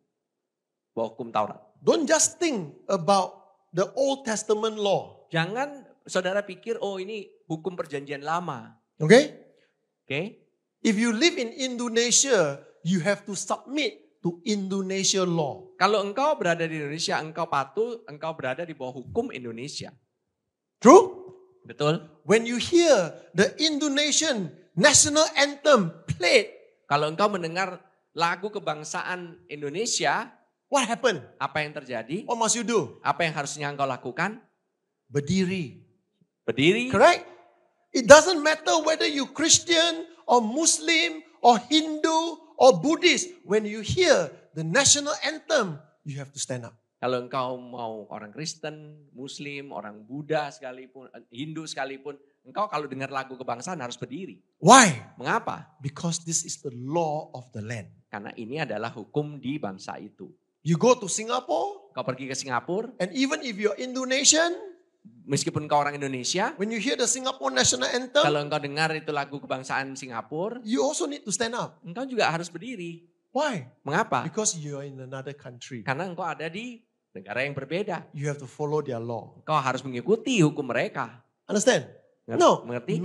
Bawah hukum Taurat. Don't just think about the Old Testament law. Jangan saudara pikir, oh ini hukum perjanjian lama. Okay? Oke? If you live in Indonesia, you have to submit to Indonesia law. Kalau engkau berada di Indonesia, engkau berada di bawah hukum Indonesia. True? Betul? When you hear the Indonesian national anthem played, Kalau engkau mendengar lagu kebangsaan Indonesia, what happened? apa yang terjadi? What must you do? Apa yang harusnya engkau lakukan? Berdiri. Berdiri. Correct? It doesn't matter whether you Christian or Muslim or Hindu or Buddhist. When you hear the national anthem, you have to stand up. Kalau engkau mau orang Kristen, Muslim, orang Buddha sekalipun, Hindu sekalipun, engkau kalau dengar lagu kebangsaan harus berdiri. Why? Mengapa? Because this is the law of the land. Karena ini adalah hukum di bangsa itu. You go to Singapore, Kau pergi ke Singapura, and even if you're Indonesian, meskipun kau orang Indonesia, when you hear the Singapore national anthem, kalau engkau dengar itu lagu kebangsaan Singapura, you also need to stand up. engkau juga harus berdiri. Why? Mengapa? Because you're in another country. Karena engkau ada di negara yang berbeda. You have to follow their law. Engkau harus mengikuti hukum mereka. Understand? Ngerti? No. Mengerti?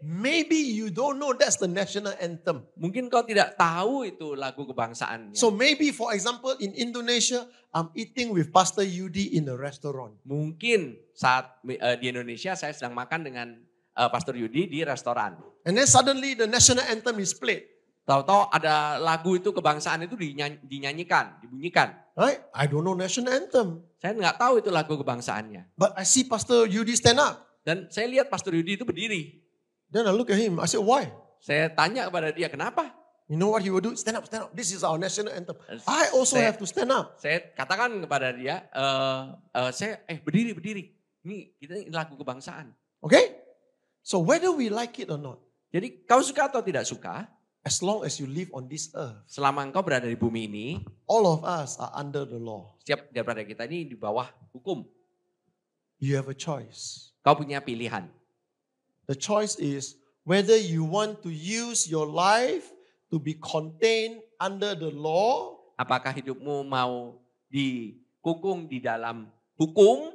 Maybe you don't know that's the national anthem. Mungkin kau tidak tahu itu lagu kebangsaannya. So maybe, for example, in Indonesia, I'm eating with Pastor Yudi in a restaurant. Mungkin saat di Indonesia saya sedang makan dengan Pastor Yudi di restoran. And then suddenly the national anthem is played. Tahu-tahu ada lagu itu kebangsaan itu dinyanyikan, dibunyikan. Right? I don't know national anthem. Saya nggak tahu itu lagu kebangsaannya. But I see Pastor Yudi stand up. Dan saya lihat Pastor Yudi itu berdiri. Then I look at him. I said, why? Saya tanya kepada dia, kenapa? You know what he will do? Stand up, stand up. This is our national anthem. I also have to stand up. Saya katakan kepada dia, berdiri. Ini lagu kebangsaan. Okay? So whether we like it or not, Jadi kau suka atau tidak suka, as long as you live on this earth, selama engkau berada di bumi ini, all of us are under the law. setiap daripada kita ini di bawah hukum. You have a choice. Kau punya pilihan. The choice is whether you want to use your life to be contained under the law, Apakah hidupmu mau dikukung di dalam hukum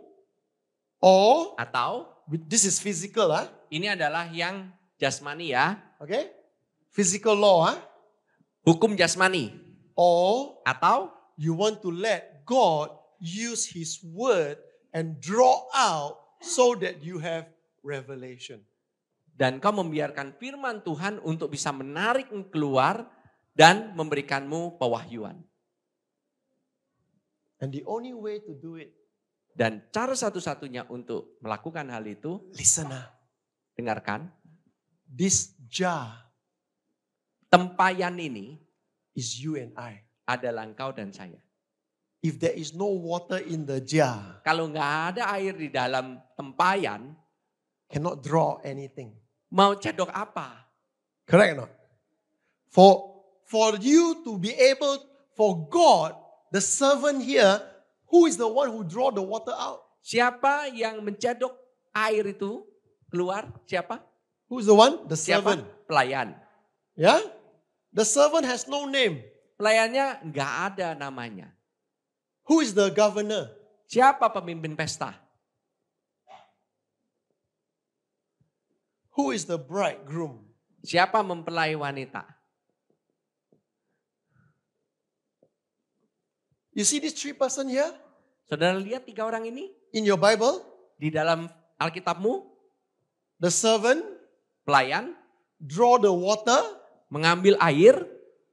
or atau this is physical, ini adalah yang jasmani ya, okay? Physical law, hukum jasmani. or Atau you want to let God use His word and draw out so that you have revelation. dan kau membiarkan firman Tuhan untuk bisa menarik keluar dan memberikanmu pewahyuan. And the only way to do it, Dan cara satu-satunya untuk melakukan hal itu, listen, dengarkan, this jar tempayan ini is you and I. adalah engkau dan saya. If there is no water in the jar, Kalau nggak ada air di dalam tempayan, cannot draw anything. mau cedok apa? Correct or not? For you to be able, for God, the servant here, who is the one who draw the water out? Siapa yang mencedok air itu keluar? Siapa? Who is the one? The Siapa? servant. Pelayan. Yeah? The servant has no name. Pelayannya nggak ada namanya. Who is the governor? Siapa pemimpin pesta? Who is the bridegroom? Siapa mempelai wanita? You see these three person here Saudara lihat 3 orang ini in your Bible? di dalam Alkitabmu, The servant pelayan draw the water, mengambil air,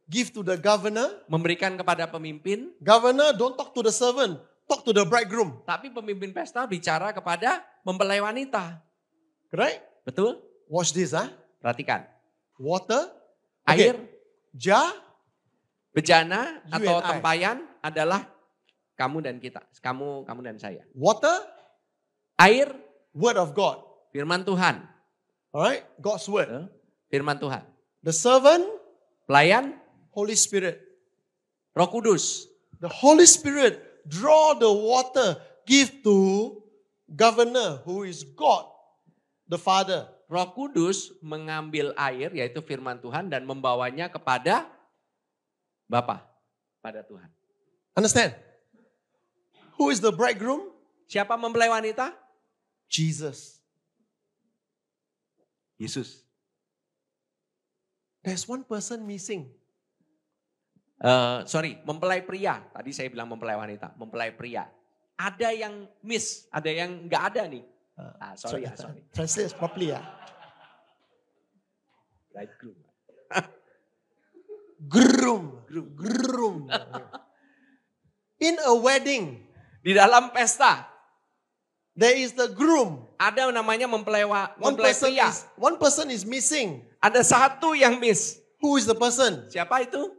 give to the governor. memberikan kepada pemimpin, Governor, don't talk to the servant, talk to the bridegroom. tapi pemimpin pesta bicara kepada mempelai wanita. Correct? Betul? Watch this, Perhatikan. Water, Air, jar, bejana You atau and I. tempayan adalah kamu dan kita. Kamu dan saya. water, Air, word of God. firman Tuhan. Alright? God's word. Firman Tuhan. The servant, Pelayan, Holy Spirit. Roh Kudus. The Holy Spirit draw the water, give to governor who is God, the Father. Roh Kudus mengambil air, yaitu firman Tuhan, dan membawanya kepada Bapa, pada Tuhan. Understand? Who is the bridegroom? Siapa mempelai wanita? Jesus. Yesus. There's one person missing. Mempelai pria. Tadi saya bilang mempelai wanita, mempelai pria. Ada yang miss, ada yang nggak ada nih. Sorry. Translate properly. Bridegroom. Groom. In a wedding, Di dalam pesta there is the groom. ada namanya mempelai One pria. person is missing. Ada satu yang miss. Who is the person? Siapa itu?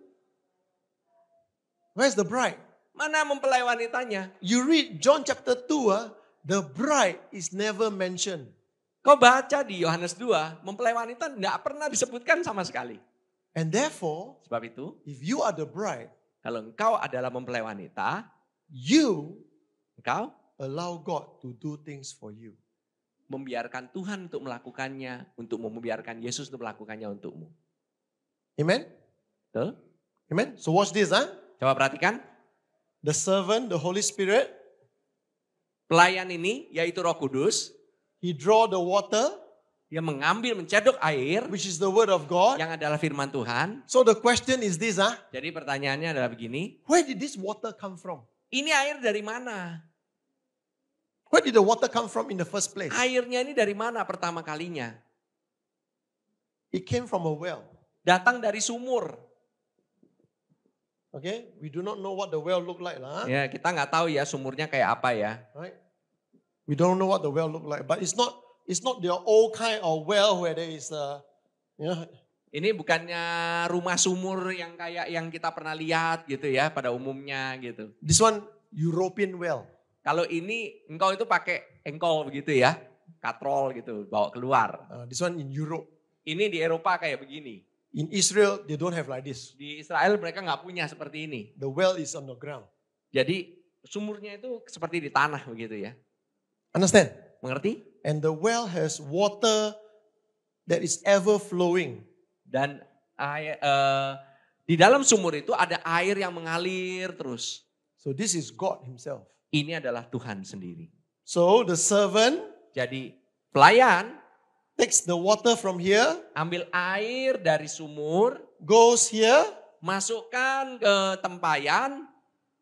Where's the bride? Mana mempelai wanitanya? You read John chapter 2, the bride is never mentioned. Kau baca di Yohanes 2, mempelai wanita tidak pernah disebutkan sama sekali. And therefore, Sebab itu, if you are the bride, kalau engkau adalah mempelai wanita, you engkau allow God to do things for you. membiarkan Tuhan untuk melakukannya, membiarkan Yesus untuk melakukannya untukmu. Amen? Betul? Amen? So watch this. Coba perhatikan, The servant, the Holy Spirit, pelayan ini yaitu Roh Kudus, he draw the water, dia mengambil, mencedok air which is the word of God. yang adalah firman Tuhan. So the question is this, Jadi pertanyaannya adalah begini, where did this water come from? ini air dari mana? Where did the water come from in the first place? Airnya ini dari mana pertama kalinya? It came from a well. Datang dari sumur. Okay, we do not know what the well looked like, Ya, kita nggak tahu ya sumurnya kayak apa ya. right? We don't know what the well looked like, but it's not the old kind of well where there is Ini bukannya rumah sumur yang kayak yang kita pernah lihat gitu ya pada umumnya gitu. this one European well. Kalau ini engkau itu pakai engkol begitu ya, katrol gitu, bawa keluar. This one in Europe. Ini di Eropa kayak begini. In Israel, they don't have like this. Di Israel mereka nggak punya seperti ini. The well is on the ground. Jadi sumurnya itu seperti di tanah begitu ya. Understand? Mengerti? And the well has water that is ever flowing. Dan air, di dalam sumur itu ada air yang mengalir terus. So this is God himself. Ini adalah Tuhan sendiri. So the servant Jadi pelayan takes the water from here, ambil air dari sumur, goes here, masukkan ke tempayan,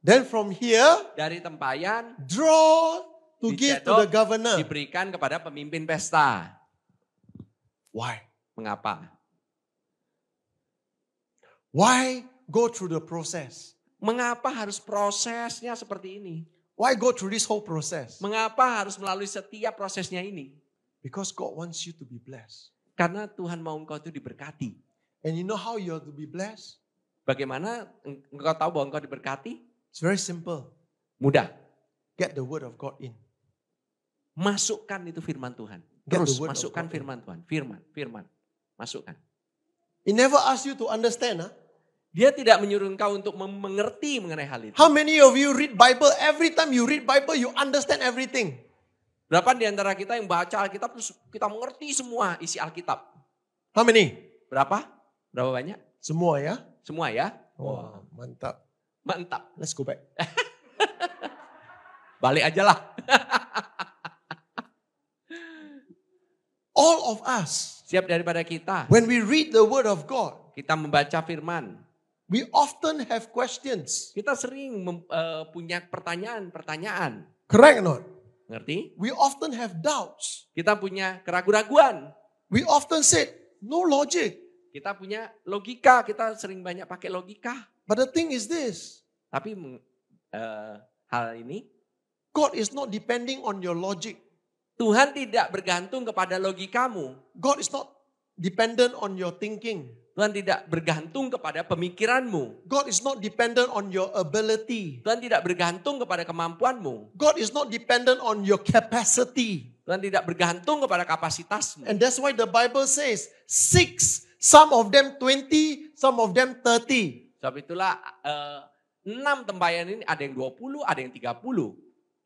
then from here, dari tempayan draw to give to the governor. diberikan kepada pemimpin pesta. Why? Mengapa? Why go through the process? Mengapa harus prosesnya seperti ini? Why go through this whole process? Mengapa harus melalui setiap prosesnya ini? Because God wants you to be blessed. Karena Tuhan mau engkau itu diberkati. And you know how you are to be blessed? Bagaimana engkau tahu bahwa engkau diberkati? It's very simple. Mudah. Get the word of God in. Masukkan itu firman Tuhan. Get Terus the word of masukkan God in. firman Tuhan. Firman. Masukkan. It never asks you to understand. Huh? Dia tidak menyuruh engkau untuk mengerti mengenai hal itu. How many of you read Bible? Every time you read Bible, you understand everything. Berapa di antara kita yang baca Alkitab terus kita mengerti semua isi Alkitab? How many? Berapa? Berapa banyak? Semua ya? Semua ya? Wah, mantap. Mantap. Let's go back. Balik aja lah. All of us, Siap daripada kita. when we read the word of God, Kita membaca firman. we often have questions. Kita sering punya pertanyaan. Correct or not? Ngerti? We often have doubts. Kita punya keraguan-raguan. We often said, no logic. Kita punya logika. Kita sering banyak pakai logika. But the thing is this, Tapi hal ini God is not depending on your logic. Tuhan tidak bergantung kepada logikamu. God is not dependent on your thinking. Tuhan tidak bergantung kepada pemikiranmu. God is not dependent on your ability. Tuhan tidak bergantung kepada kemampuanmu. God is not dependent on your capacity. Tuhan tidak bergantung kepada kapasitasmu. And that's why the Bible says, 6, some of them 20, some of them 30. Sebab itulah 6 tempayan ini ada yang 20, ada yang 30.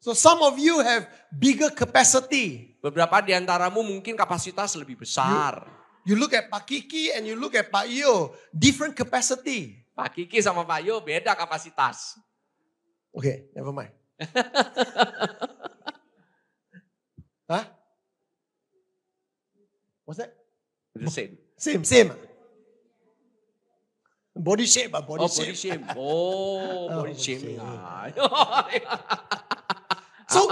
So some of you have bigger capacity. Beberapa di antaramu mungkin kapasitas lebih besar. You look at Pak Kiki and you look at Pak Yo, different capacity. Pak Kiki sama Pak Yo beda kapasitas. Okay, never mind. Huh? What's that? The same. Same. Body shape, body Oh, shape. body shame. Oh, body body shaming. So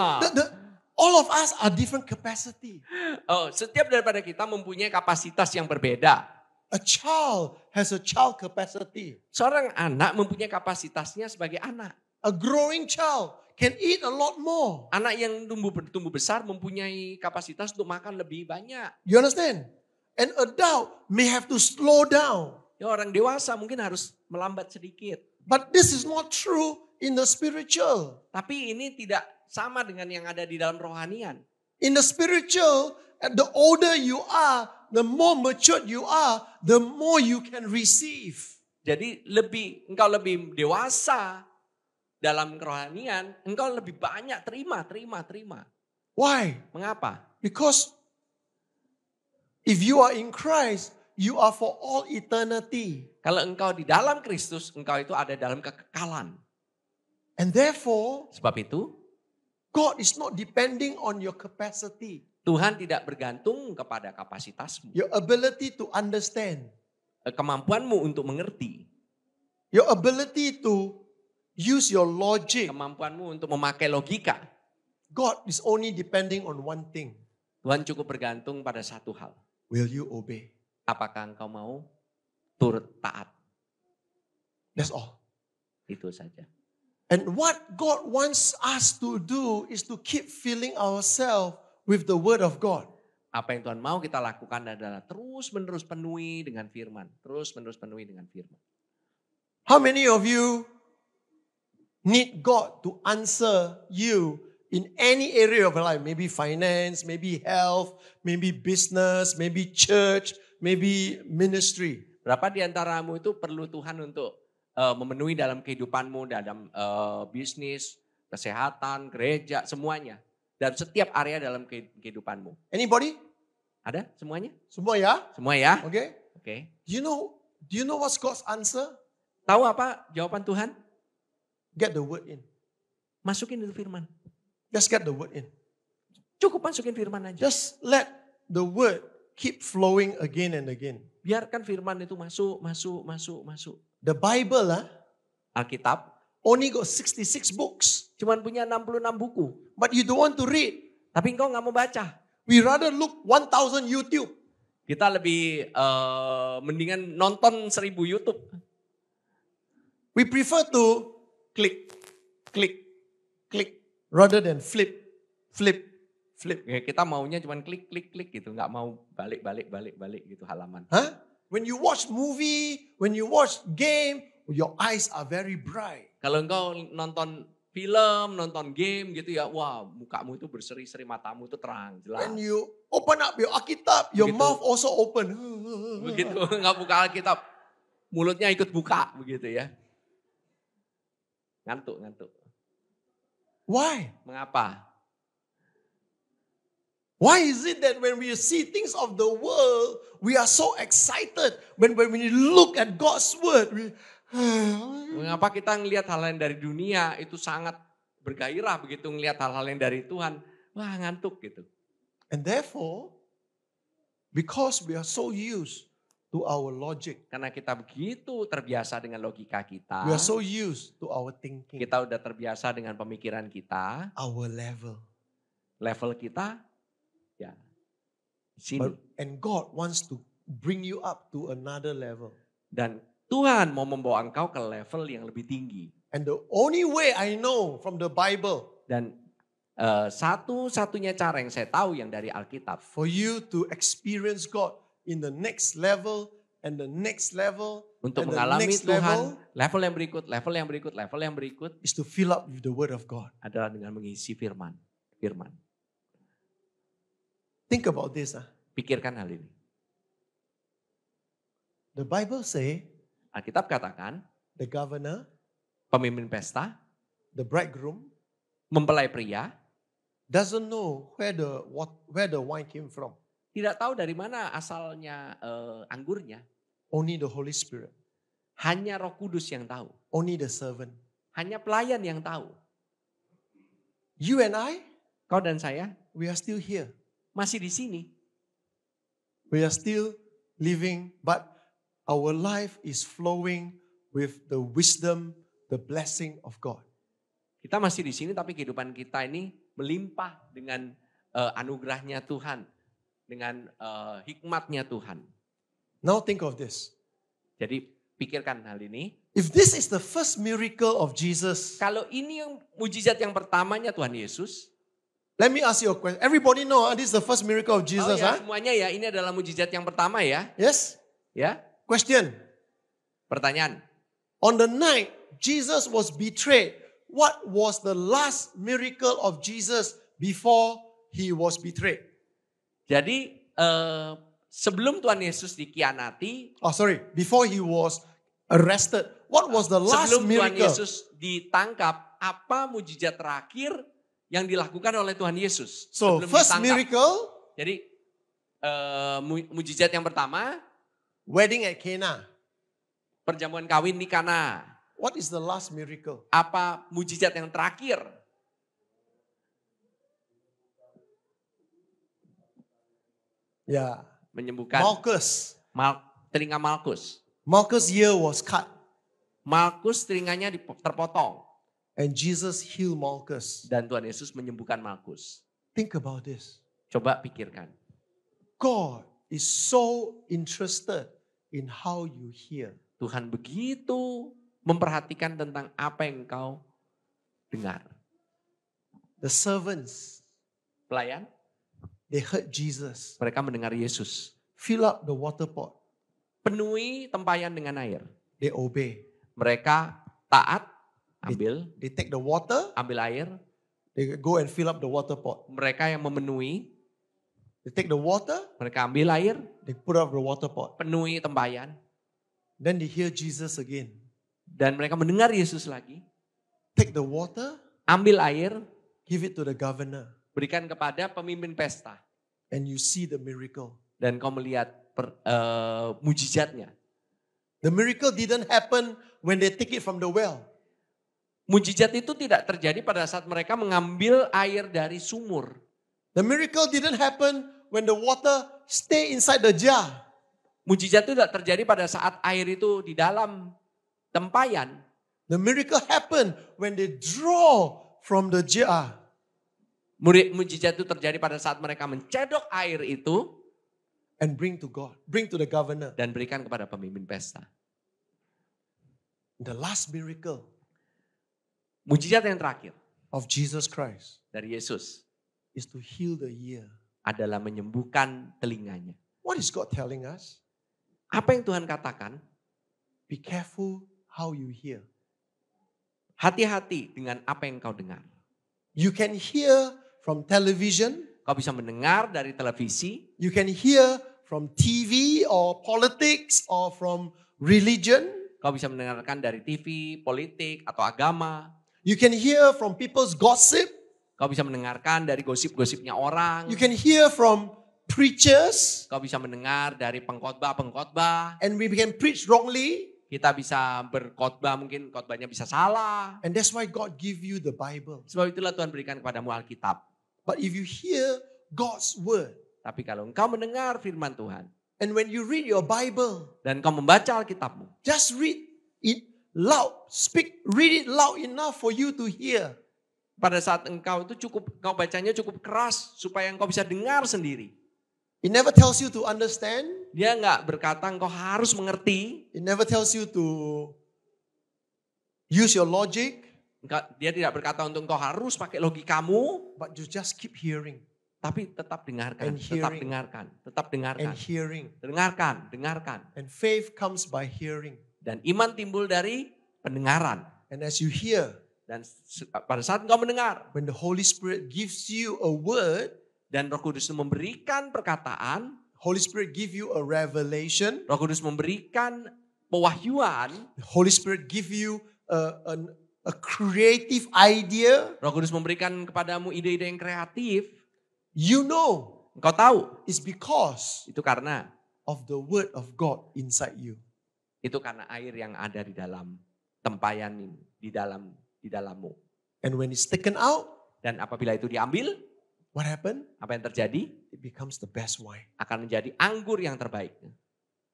all of us are different capacity. Oh, setiap daripada kita mempunyai kapasitas yang berbeda. A child has a child capacity. Seorang anak mempunyai kapasitasnya sebagai anak. A growing child can eat a lot more. Anak yang tumbuh besar mempunyai kapasitas untuk makan lebih banyak. You understand? An adult may have to slow down. Ya, orang dewasa mungkin harus melambat sedikit. But this is not true in the spiritual. Tapi ini tidak sama dengan yang ada di dalam rohanian. In the spiritual, the older you are, the more matured you are, the more you can receive. Jadi engkau lebih dewasa dalam kerohanian, engkau lebih banyak terima. Why? Mengapa? Because if you are in Christ, you are for all eternity. Kalau engkau di dalam Kristus, engkau itu ada dalam kekekalan. And therefore, Sebab itu, God is not depending on your capacity, Tuhan tidak bergantung kepada kapasitasmu. your ability to understand, Kemampuanmu untuk mengerti. your ability to use your logic. Kemampuanmu untuk memakai logika. God is only depending on one thing. Tuhan cukup bergantung pada satu hal. Will you obey? Apakah engkau mau turut taat? That's all. Itu saja. And what God wants us to do is to keep filling ourselves with the word of God. Apa yang Tuhan mau kita lakukan adalah terus-menerus penuhi dengan firman. Terus-menerus penuhi dengan firman. How many of you need God to answer you in any area of life? Maybe finance, maybe health, maybe business, maybe church, maybe ministry. Berapa di antaramu itu perlu Tuhan untuk memenuhi dalam kehidupanmu, dalam bisnis, kesehatan, gereja, semuanya. dalam setiap area dalam kehidupanmu. Anybody? Ada semuanya? Semua ya? Semua ya? Okay. Oke. Do you know what's God's answer? Tahu apa jawaban Tuhan? Get the word in. Masukin itu firman. Just get the word in. Cukup masukin firman aja. Just let the word keep flowing again and again. Biarkan firman itu masuk. The Bible, Alkitab only got 66 books. cuman punya 66 buku. But you don't want to read. Tapi engkau nggak mau baca. We rather look 1,000 YouTube. Kita lebih mendingan nonton 1000 YouTube. We prefer to click, rather than flip. Ya, kita maunya cuman klik gitu, nggak mau balik gitu halaman. Huh? When you watch movie, when you watch game, your eyes are very bright. Kalau engkau nonton film, nonton game gitu ya, wah mukamu itu berseri-seri, matamu itu terang, jelas. When you open up your Alkitab, your mouth also open. Begitu nggak buka Alkitab, mulutnya ikut buka begitu ya. Ngantuk. Why? Mengapa? Why is it that when we see things of the world, we are so excited? When we look at God's word, mengapa kita ngelihat hal yang dari dunia itu sangat bergairah, begitu ngelihat hal-hal yang dari Tuhan, wah ngantuk gitu. And therefore, because we are so used to our logic, Karena kita begitu terbiasa dengan logika kita, we are so used to our thinking, kita udah terbiasa dengan pemikiran kita, our level kita ya di sini. and God wants to bring you up to another level. Dan Tuhan mau membawa engkau ke level yang lebih tinggi. And the only way I know from the Bible Dan satu-satunya cara yang saya tahu yang dari Alkitab, for you to experience God in the next level and the next level untuk and the mengalami next Tuhan, level level yang berikut is to fill up with the word of God. adalah dengan mengisi firman. Think about this. Pikirkan hal ini. The Bible say Alkitab katakan, the governor, pemimpin pesta, the bridegroom, mempelai pria, doesn't know where the wine came from. tidak tahu dari mana asalnya anggurnya. Only the Holy Spirit. Hanya Roh Kudus yang tahu. Only the servant. Hanya pelayan yang tahu. You and I, Kau dan saya we are still here. masih di sini. We are still living, but our life is flowing with the wisdom, the blessing of God. Kita masih di sini tapi kehidupan kita ini melimpah dengan anugerahnya Tuhan. Dengan hikmatnya Tuhan. Now think of this. Jadi pikirkan hal ini. If this is the first miracle of Jesus, Kalau ini yang mujizat yang pertamanya Tuhan Yesus. let me ask you a question. Everybody know this is the first miracle of Jesus, huh? Semuanya ya, ini adalah mujizat yang pertama ya. Yes? Ya. Question. Pertanyaan. On the night Jesus was betrayed, what was the last miracle of Jesus before he was betrayed? Jadi sebelum Tuhan Yesus dikhianati, before he was arrested, what was the last sebelum Tuhan miracle? Yesus ditangkap, apa mujizat terakhir yang dilakukan oleh Tuhan Yesus? So sebelum first ditangkap? miracle, Jadi mujizat yang pertama, wedding at Cana. perjamuan kawin di Kana. What is the last miracle? Apa mujizat yang terakhir? Yeah. Menyembuhkan Malchus. telinga Malkus. Malchus' ear was cut. Malkus telinganya terpotong. And Jesus healed Malchus. Dan Tuhan Yesus menyembuhkan Malkus. Think about this. Coba pikirkan. God is so interested in how you hear. Tuhan begitu memperhatikan tentang apa yang engkau dengar. The servants, Pelayan, they heard Jesus. mereka mendengar Yesus. Fill up the water pot. Penuhi tempayan dengan air. They obey. Mereka taat, ambil They take the water. air. They go and fill up the water pot. Mereka yang memenuhi, They take the water. mereka ambil air, They put up the water pot. penuhi tempayan. Then they hear Jesus again. Dan mereka mendengar Yesus lagi. Take the water. Ambil air, Give it to the governor. berikan kepada pemimpin pesta. and you see the miracle. Dan kau melihat mujizatnya. The miracle didn't happen when they take it from the well. Mujizat itu tidak terjadi pada saat mereka mengambil air dari sumur. The miracle didn't happen when the water stay inside the jar. Mujizat itu tidak terjadi pada saat air itu di dalam tempayan. The miracle happened when they draw from the jar. Mujizat itu terjadi pada saat mereka mencedok air itu And bring to God, bring to the governor. dan berikan kepada pemimpin pesta. The last miracle Mujizat yang terakhir of Jesus Christ dari Yesus is to heal the ear. adalah menyembuhkan telinganya. What is God telling us? Apa yang Tuhan katakan? Be careful how you hear. Hati-hati dengan apa yang kau dengar. You can hear from television. Kau bisa mendengar dari televisi, You can hear from TV or politics or from religion. kau bisa mendengarkan dari TV, politik, atau agama. You can hear from people's gossip. Kau bisa mendengarkan dari gosip-gosipnya orang. You can hear from preachers. Kau bisa mendengar dari pengkhotbah-pengkhotbah. And we can preach wrongly. Kita bisa berkhotbah, mungkin khotbahnya bisa salah. And that's why God give you the Bible. Sebab itulah Tuhan berikan kepadamu Alkitab. But if you hear God's word, Tapi kalau engkau mendengar firman Tuhan, and when you read your Bible, dan engkau membaca Alkitabmu, just read it loud. Read it loud enough for you to hear. pada saat engkau bacanya cukup keras supaya engkau bisa dengar sendiri. It never tells you to understand. Dia nggak berkata engkau harus mengerti. It never tells you to use your logic. Dia tidak berkata untuk engkau harus pakai logikamu, But you just keep hearing tapi tetap dengarkan, And tetap hearing. dengarkan, tetap dengarkan, and hearing. dengarkan. And faith comes by hearing. Dan iman timbul dari pendengaran. And as you hear, Dan pada saat engkau mendengar, when the Holy Spirit gives you a word, dan Roh Kudus memberikan perkataan, Holy Spirit give you a revelation, Roh Kudus memberikan pewahyuan, the Holy Spirit give you a creative idea, Roh Kudus memberikan kepadamu ide-ide yang kreatif, you know engkau tahu it's because itu karena of the word of God inside you. itu karena air yang ada di dalam tempayan ini, di dalammu. And when it's taken out, Dan apabila itu diambil, what happened? apa yang terjadi? It becomes the best wine. Akan menjadi anggur yang terbaik.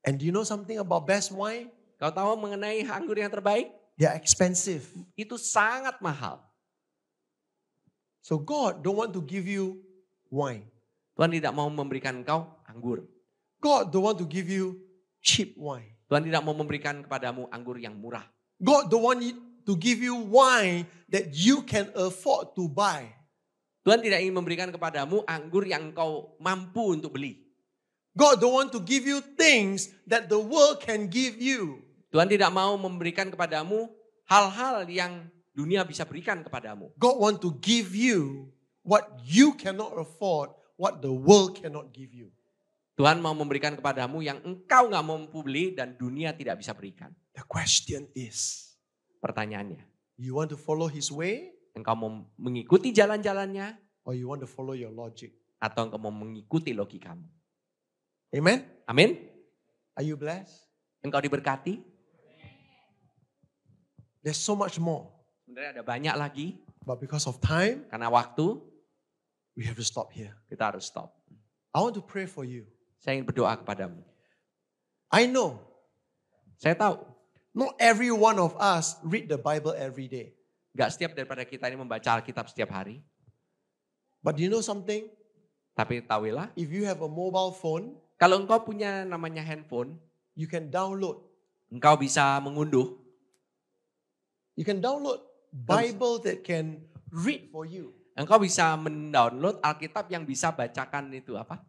And do you know something about best wine? Kau tahu mengenai anggur yang terbaik? They are expensive. Itu sangat mahal. So God don't want to give you wine. Tuhan tidak mau memberikan engkau anggur. God don't want to give you cheap wine. Tuhan tidak mau memberikan kepadamu anggur yang murah. God don't want to give you wine that you can afford to buy. Tuhan tidak ingin memberikan kepadamu anggur yang engkau mampu untuk beli. God don't want to give you things that the world can give you. Tuhan tidak mau memberikan kepadamu hal-hal yang dunia bisa berikan kepadamu. God want to give you what you cannot afford, what the world cannot give you. Tuhan mau memberikan kepadamu yang engkau nggak mampu beli dan dunia tidak bisa berikan. The question is, Pertanyaannya, you want to follow His way engkau mau mengikuti jalan-jalannya or you want to follow your logic? atau engkau mau mengikuti logikamu? Amen? Amin. Are you blessed? Engkau diberkati. There's so much more. Sebenarnya ada banyak lagi, But because of time, karena waktu we have to stop here. kita harus stop. I want to pray for you. Saya ingin berdoa kepadamu. I know Saya tahu, not every one of us read the Bible every day. gak setiap daripada kita ini membaca Alkitab setiap hari. But do you know something? Tapi tahuilah, If you have a mobile phone, kalau engkau punya namanya handphone, you can download. engkau bisa mengunduh. You can download Bible that can read for you. Engkau bisa mendownload Alkitab yang bisa bacakan itu apa?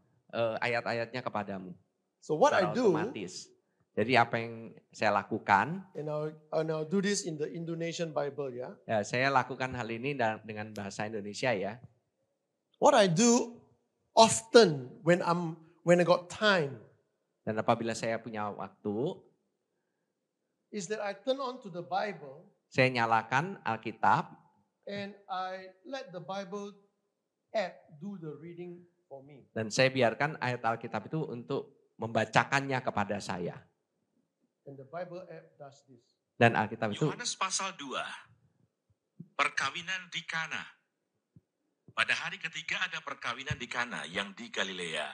Ayat-ayatnya kepadamu. So what I Secara do, otomatis. Jadi apa yang saya lakukan, and I'll do this in the Indonesian Bible, yeah. ya saya lakukan hal ini dengan bahasa Indonesia ya. What I do often when I got time Dan apabila saya punya waktu, is that I turn on to the Bible saya nyalakan Alkitab and I let the Bible app do the reading for me. Dan saya biarkan ayat Alkitab itu untuk membacakannya kepada saya. And the Bible app does this. Dan Alkitab itu Yohanes pasal 2. Perkawinan di Kana. Pada hari ketiga ada perkawinan di Kana yang di Galilea.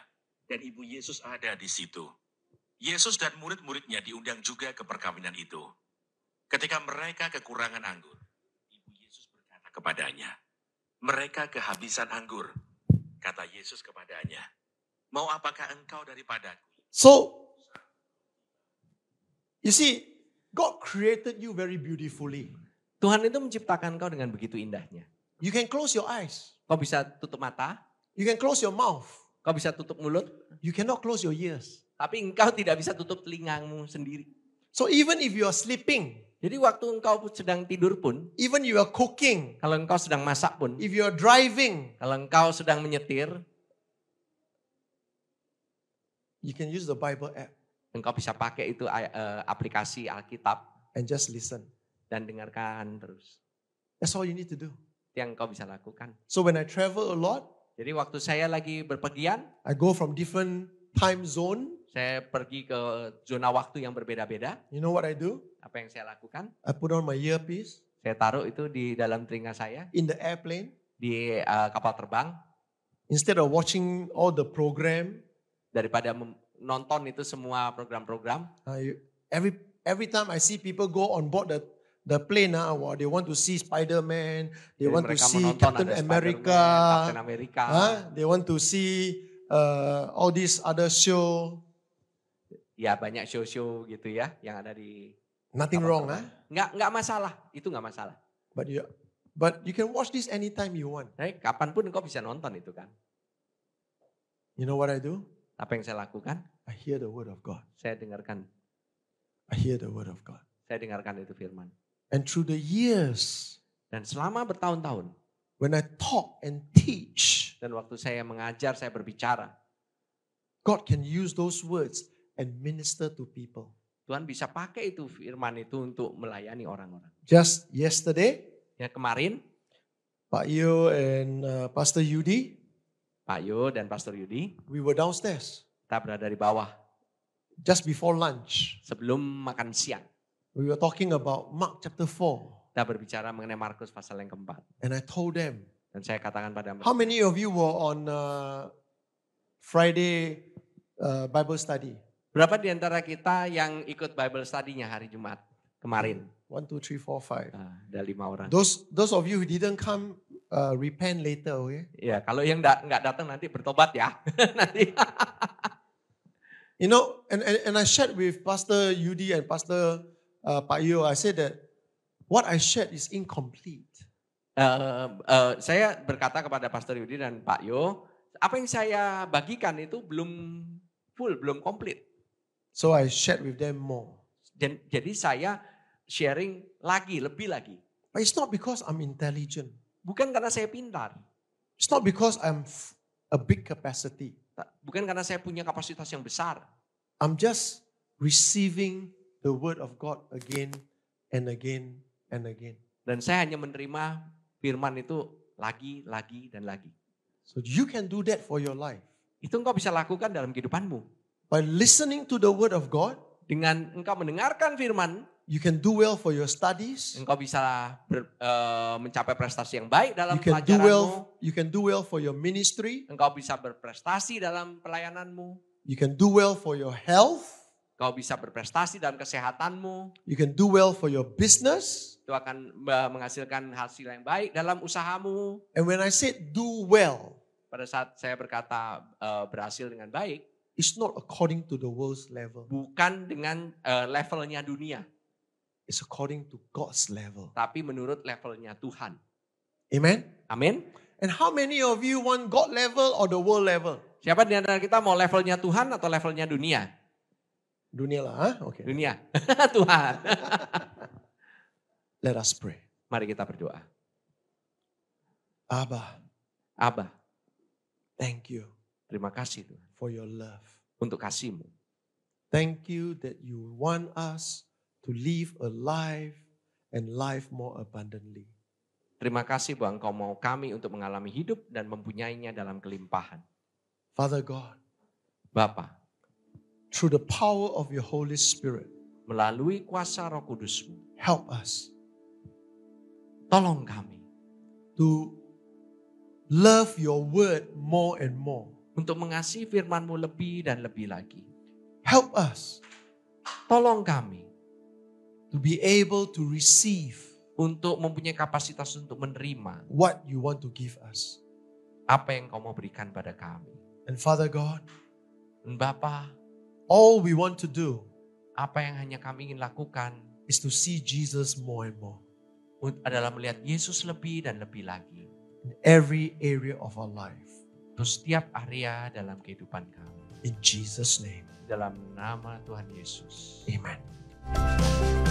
Dan ibu Yesus ada di situ. Yesus dan murid-muridnya diundang juga ke perkawinan itu. Ketika mereka kekurangan anggur, ibu Yesus berkata kepadanya, mereka kehabisan anggur. Kata Yesus kepadanya, mau apakah engkau daripadaku? So, you see, God created you very beautifully. Tuhan itu menciptakan kau dengan begitu indahnya. You can close your eyes. Kau bisa tutup mata, You can close your mouth. kau bisa tutup mulut, You cannot close your ears. tapi engkau tidak bisa tutup telingamu sendiri. So even if you are sleeping, Jadi waktu engkau sedang tidur pun, even you are cooking, kalau engkau sedang masak pun, if you are driving, kalau engkau sedang menyetir, you can use the Bible app engkau bisa pakai itu aplikasi Alkitab and just listen. dan dengarkan terus. That's all you need to do. Itu yang engkau bisa lakukan. So when I travel a lot, Jadi waktu saya lagi berpergian, I go from different time zone. saya pergi ke zona waktu yang berbeda-beda. You know what I do? Apa yang saya lakukan? I put on my earpiece Saya taruh itu di dalam telinga saya, in the airplane. di kapal terbang. Instead of watching all the program, Daripada nonton itu semua program-program. every time I see people go on board the plane, they want to see Spider-Man, they Jadi want to mereka see menonton Captain ada America, Spider-Man, Captain America. they want to see all these other show. Ya banyak show-show gitu ya yang ada di Nothing kapal wrong, terbang. Nggak masalah, itu nggak masalah. but you can watch this anytime you want. Tapi kapanpun engkau bisa nonton itu kan. You know what I do? Apa yang saya lakukan? I hear the word of God. Saya dengarkan itu firman. And through the years, Dan selama bertahun-tahun, when I talk and teach, dan waktu saya mengajar, saya berbicara, God can use those words and minister to people. Tuhan bisa pakai itu firman itu untuk melayani orang-orang. Just yesterday, Ya kemarin, Pak Yo and Pastor Yudi, Pak Yo dan Pastor Yudi, we were downstairs kita berada di bawah just before lunch. sebelum makan siang. We were talking about Mark chapter 4. Kita berbicara mengenai Markus pasal yang keempat. And I told them, Dan saya katakan pada how mereka, many of you were on Friday Bible study? berapa di antara kita yang ikut Bible study-nya hari Jumat kemarin? 1, 2, 3, 4, 5. Ada 5 orang. Those of you who didn't come, repent later, okay? Ya, kalau yang nggak datang nanti bertobat ya. Nanti. You know, and I shared with Pastor Yudi and Pastor Pak Yo, I said that what I shared is incomplete. Saya berkata kepada Pastor Yudi dan Pak Yo, apa yang saya bagikan itu belum full, belum komplit. So I shared with them more. Jadi saya sharing lagi, lebih lagi. But it's not because I'm intelligent. Bukan karena saya pintar. It's not because I'm a big capacity. Bukan karena saya punya kapasitas yang besar. I'm just receiving the word of God again and again and again. Dan saya hanya menerima firman itu lagi, dan lagi. So you can do that for your life. Itu engkau bisa lakukan dalam kehidupanmu. By listening to the word of God, Dengan engkau mendengarkan firman, you can do well for your studies. engkau bisa mencapai prestasi yang baik dalam You can do well for your ministry. Engkau bisa berprestasi dalam pelayananmu. You can do well for your health. Engkau bisa berprestasi dalam kesehatanmu. You can do well for your business. Itu akan menghasilkan hasil yang baik dalam usahamu. And when I said do well, Pada saat saya berkata berhasil dengan baik, it's not according to the world's level. bukan dengan levelnya dunia, It's according to God's level. tapi menurut levelnya Tuhan. Amen? Amin. And how many of you want God level or the world level? Siapa di antara kita mau levelnya Tuhan atau levelnya dunia? Dunia lah, huh? Okay. Dunia. Tuhan. Let us pray. Mari kita berdoa. Abba, thank you Terima kasih Tuhan for your love. untuk kasih-Mu. Thank you that you want us to live a life and life more abundantly. Terima kasih bahwa Engkau mau kami untuk mengalami hidup dan mempunyainya dalam kelimpahan. Father God, Bapa, through the power of your Holy Spirit, melalui kuasa Roh Kudus-Mu, help us tolong kami to love your word more and more. untuk mengasihi firman-Mu lebih dan lebih lagi. Help us Tolong kami to be able to receive untuk mempunyai kapasitas untuk menerima what you want to give us. apa yang Kau mau berikan pada kami. And Father God, Dan Bapa, all we want to do apa yang hanya kami ingin lakukan is to see Jesus more and more adalah melihat Yesus lebih dan lebih lagi. in every area of our life. Untuk setiap area dalam kehidupan kami. In Jesus' name, Dalam nama Tuhan Yesus. amen.